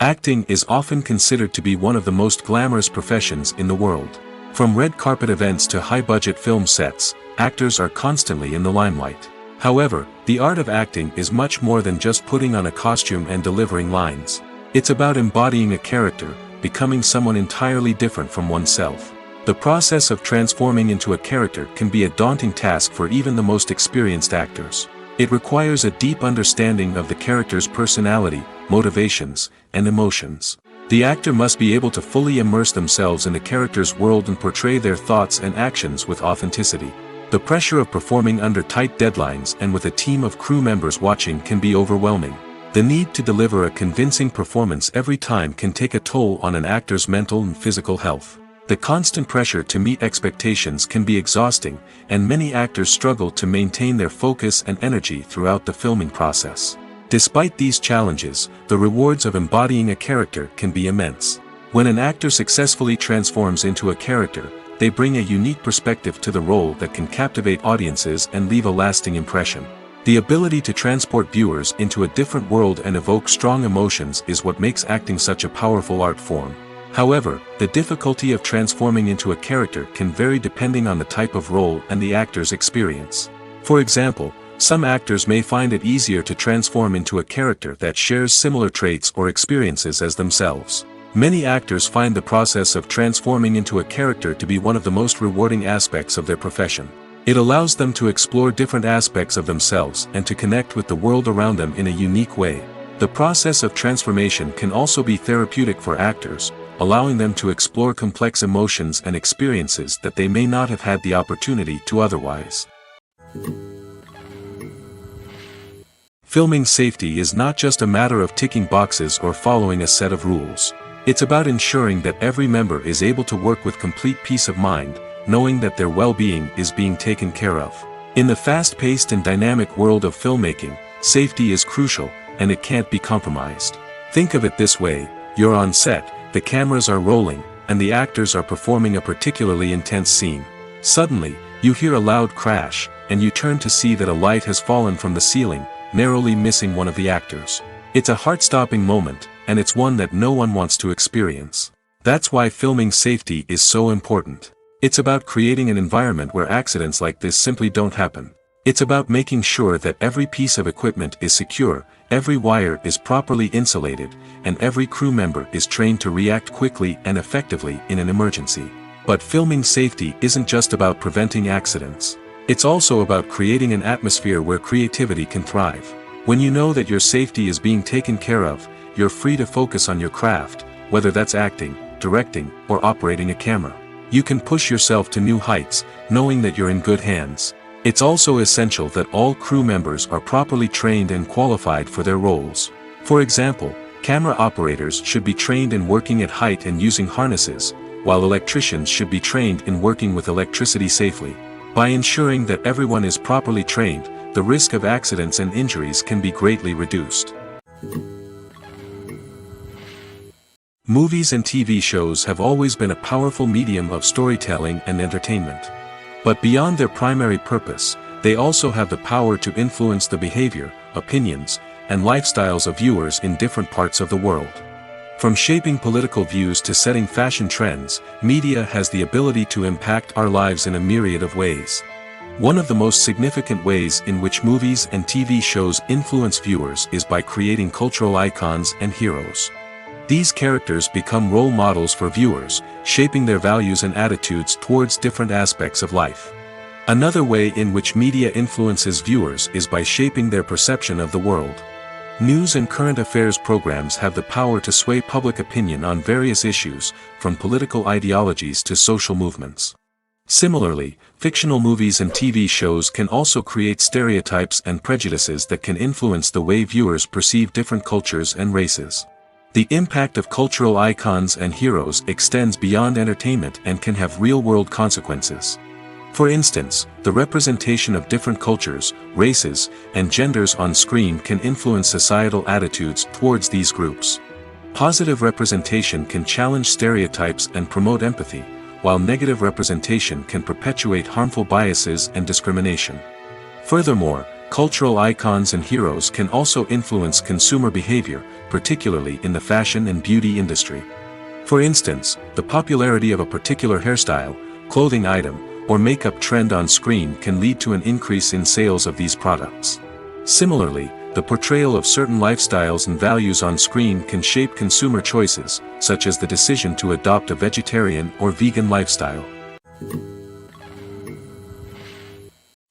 Acting is often considered to be one of the most glamorous professions in the world. From red carpet events to high-budget film sets, actors are constantly in the limelight. However, the art of acting is much more than just putting on a costume and delivering lines. It's about embodying a character, becoming someone entirely different from oneself. The process of transforming into a character can be a daunting task for even the most experienced actors. It requires a deep understanding of the character's personality, motivations, and emotions. The actor must be able to fully immerse themselves in the character's world and portray their thoughts and actions with authenticity. The pressure of performing under tight deadlines and with a team of crew members watching can be overwhelming. The need to deliver a convincing performance every time can take a toll on an actor's mental and physical health. The constant pressure to meet expectations can be exhausting, and many actors struggle to maintain their focus and energy throughout the filming process. Despite these challenges, the rewards of embodying a character can be immense. When an actor successfully transforms into a character, they bring a unique perspective to the role that can captivate audiences and leave a lasting impression. The ability to transport viewers into a different world and evoke strong emotions is what makes acting such a powerful art form. However, the difficulty of transforming into a character can vary depending on the type of role and the actor's experience. For example, some actors may find it easier to transform into a character that shares similar traits or experiences as themselves. Many actors find the process of transforming into a character to be one of the most rewarding aspects of their profession. It allows them to explore different aspects of themselves and to connect with the world around them in a unique way. The process of transformation can also be therapeutic for actors, allowing them to explore complex emotions and experiences that they may not have had the opportunity to otherwise. Filming safety is not just a matter of ticking boxes or following a set of rules. It's about ensuring that every member is able to work with complete peace of mind, knowing that their well-being is being taken care of. In the fast-paced and dynamic world of filmmaking, safety is crucial, and it can't be compromised. Think of it this way: you're on set, the cameras are rolling, and the actors are performing a particularly intense scene. Suddenly, you hear a loud crash, and you turn to see that a light has fallen from the ceiling, narrowly missing one of the actors. It's a heart-stopping moment, and it's one that no one wants to experience. That's why filming safety is so important. It's about creating an environment where accidents like this simply don't happen. It's about making sure that every piece of equipment is secure, every wire is properly insulated, and every crew member is trained to react quickly and effectively in an emergency. But filming safety isn't just about preventing accidents. It's also about creating an atmosphere where creativity can thrive. When you know that your safety is being taken care of, you're free to focus on your craft, whether that's acting, directing, or operating a camera. You can push yourself to new heights, knowing that you're in good hands. It's also essential that all crew members are properly trained and qualified for their roles. For example, camera operators should be trained in working at height and using harnesses, while electricians should be trained in working with electricity safely. By ensuring that everyone is properly trained, the risk of accidents and injuries can be greatly reduced. Movies and TV shows have always been a powerful medium of storytelling and entertainment. But beyond their primary purpose, they also have the power to influence the behavior, opinions, and lifestyles of viewers in different parts of the world. From shaping political views to setting fashion trends, media has the ability to impact our lives in a myriad of ways. One of the most significant ways in which movies and TV shows influence viewers is by creating cultural icons and heroes. These characters become role models for viewers, shaping their values and attitudes towards different aspects of life. Another way in which media influences viewers is by shaping their perception of the world. News and current affairs programs have the power to sway public opinion on various issues, from political ideologies to social movements. Similarly, fictional movies and TV shows can also create stereotypes and prejudices that can influence the way viewers perceive different cultures and races. The impact of cultural icons and heroes extends beyond entertainment and can have real-world consequences. For instance, the representation of different cultures, races, and genders on screen can influence societal attitudes towards these groups. Positive representation can challenge stereotypes and promote empathy, while negative representation can perpetuate harmful biases and discrimination. Furthermore, cultural icons and heroes can also influence consumer behavior, particularly in the fashion and beauty industry. For instance, the popularity of a particular hairstyle, clothing item, or makeup trend on screen can lead to an increase in sales of these products. Similarly, the portrayal of certain lifestyles and values on screen can shape consumer choices, such as the decision to adopt a vegetarian or vegan lifestyle.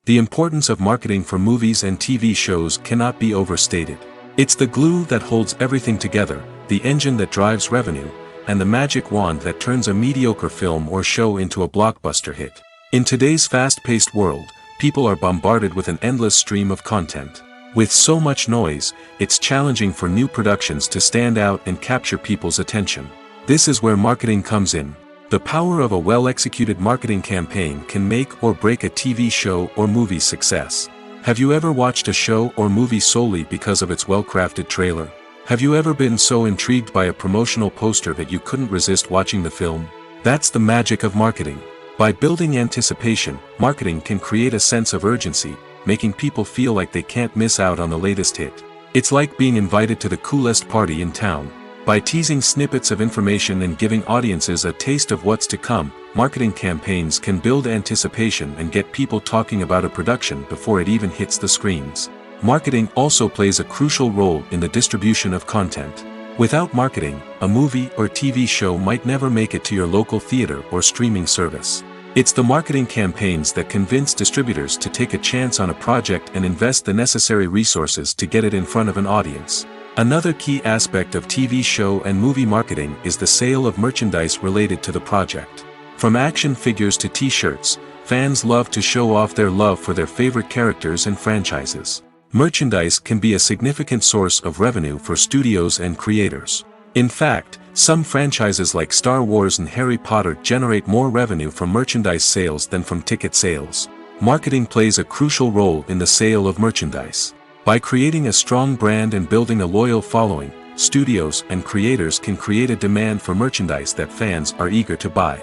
The importance of marketing for movies and TV shows cannot be overstated. It's the glue that holds everything together, the engine that drives revenue, and the magic wand that turns a mediocre film or show into a blockbuster hit. In today's fast-paced world, people are bombarded with an endless stream of content. With so much noise, it's challenging for new productions to stand out and capture people's attention. This is where marketing comes in. The power of a well-executed marketing campaign can make or break a TV show or movie's success. Have you ever watched a show or movie solely because of its well-crafted trailer? Have you ever been so intrigued by a promotional poster that you couldn't resist watching the film? That's the magic of marketing. By building anticipation, marketing can create a sense of urgency, making people feel like they can't miss out on the latest hit. It's like being invited to the coolest party in town. By teasing snippets of information and giving audiences a taste of what's to come, marketing campaigns can build anticipation and get people talking about a production before it even hits the screens. Marketing also plays a crucial role in the distribution of content. Without marketing, a movie or TV show might never make it to your local theater or streaming service. It's the marketing campaigns that convince distributors to take a chance on a project and invest the necessary resources to get it in front of an audience. Another key aspect of TV show and movie marketing is the sale of merchandise related to the project. From action figures to t-shirts, fans love to show off their love for their favorite characters and franchises. Merchandise can be a significant source of revenue for studios and creators. In fact, some franchises like Star Wars and Harry Potter generate more revenue from merchandise sales than from ticket sales. Marketing plays a crucial role in the sale of merchandise. By creating a strong brand and building a loyal following, studios and creators can create a demand for merchandise that fans are eager to buy.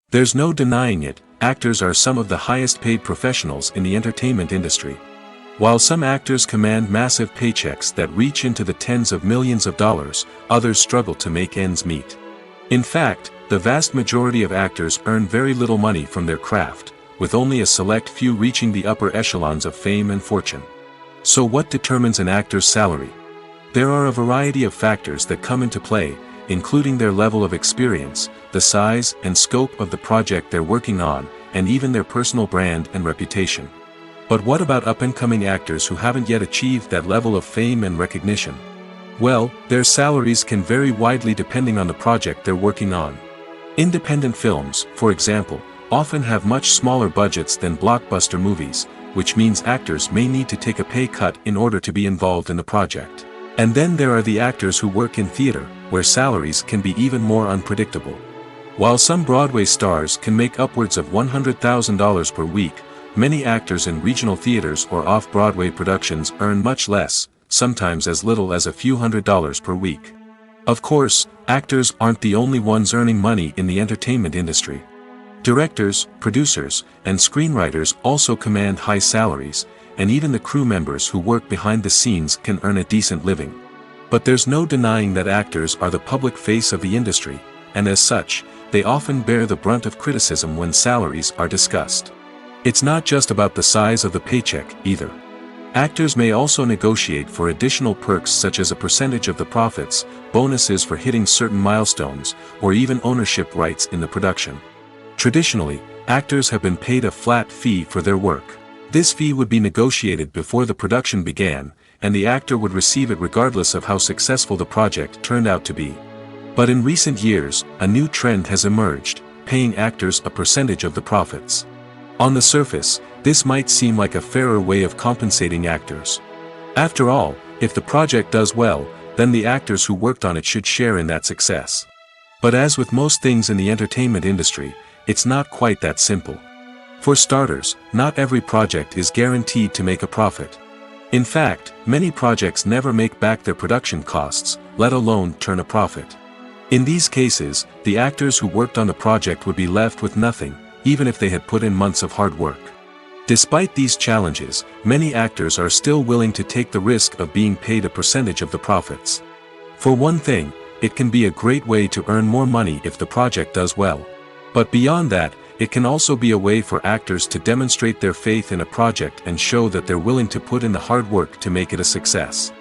There's no denying it, actors are some of the highest paid professionals in the entertainment industry. While some actors command massive paychecks that reach into the tens of millions of dollars, others struggle to make ends meet. In fact, the vast majority of actors earn very little money from their craft, with only a select few reaching the upper echelons of fame and fortune. So what determines an actor's salary? There are a variety of factors that come into play, including their level of experience, the size and scope of the project they're working on, and even their personal brand and reputation. But what about up-and-coming actors who haven't yet achieved that level of fame and recognition? Well, their salaries can vary widely depending on the project they're working on. Independent films, for example, often have much smaller budgets than blockbuster movies, which means actors may need to take a pay cut in order to be involved in the project. And then there are the actors who work in theater, where salaries can be even more unpredictable. While some Broadway stars can make upwards of $100,000 per week, many actors in regional theaters or off-Broadway productions earn much less, sometimes as little as a few $100s per week. Of course, actors aren't the only ones earning money in the entertainment industry. Directors, producers, and screenwriters also command high salaries, and even the crew members who work behind the scenes can earn a decent living. But there's no denying that actors are the public face of the industry, and as such, they often bear the brunt of criticism when salaries are discussed. It's not just about the size of the paycheck, either. Actors may also negotiate for additional perks such as a percentage of the profits, bonuses for hitting certain milestones, or even ownership rights in the production. Traditionally, actors have been paid a flat fee for their work. This fee would be negotiated before the production began, and the actor would receive it regardless of how successful the project turned out to be. But in recent years, a new trend has emerged, paying actors a percentage of the profits. On the surface, this might seem like a fairer way of compensating actors. After all, if the project does well, then the actors who worked on it should share in that success. But as with most things in the entertainment industry, it's not quite that simple. For starters, not every project is guaranteed to make a profit. In fact, many projects never make back their production costs, let alone turn a profit. In these cases, the actors who worked on the project would be left with nothing, even if they had put in months of hard work. Despite these challenges, many actors are still willing to take the risk of being paid a percentage of the profits. For one thing, it can be a great way to earn more money if the project does well. But beyond that, it can also be a way for actors to demonstrate their faith in a project and show that they're willing to put in the hard work to make it a success.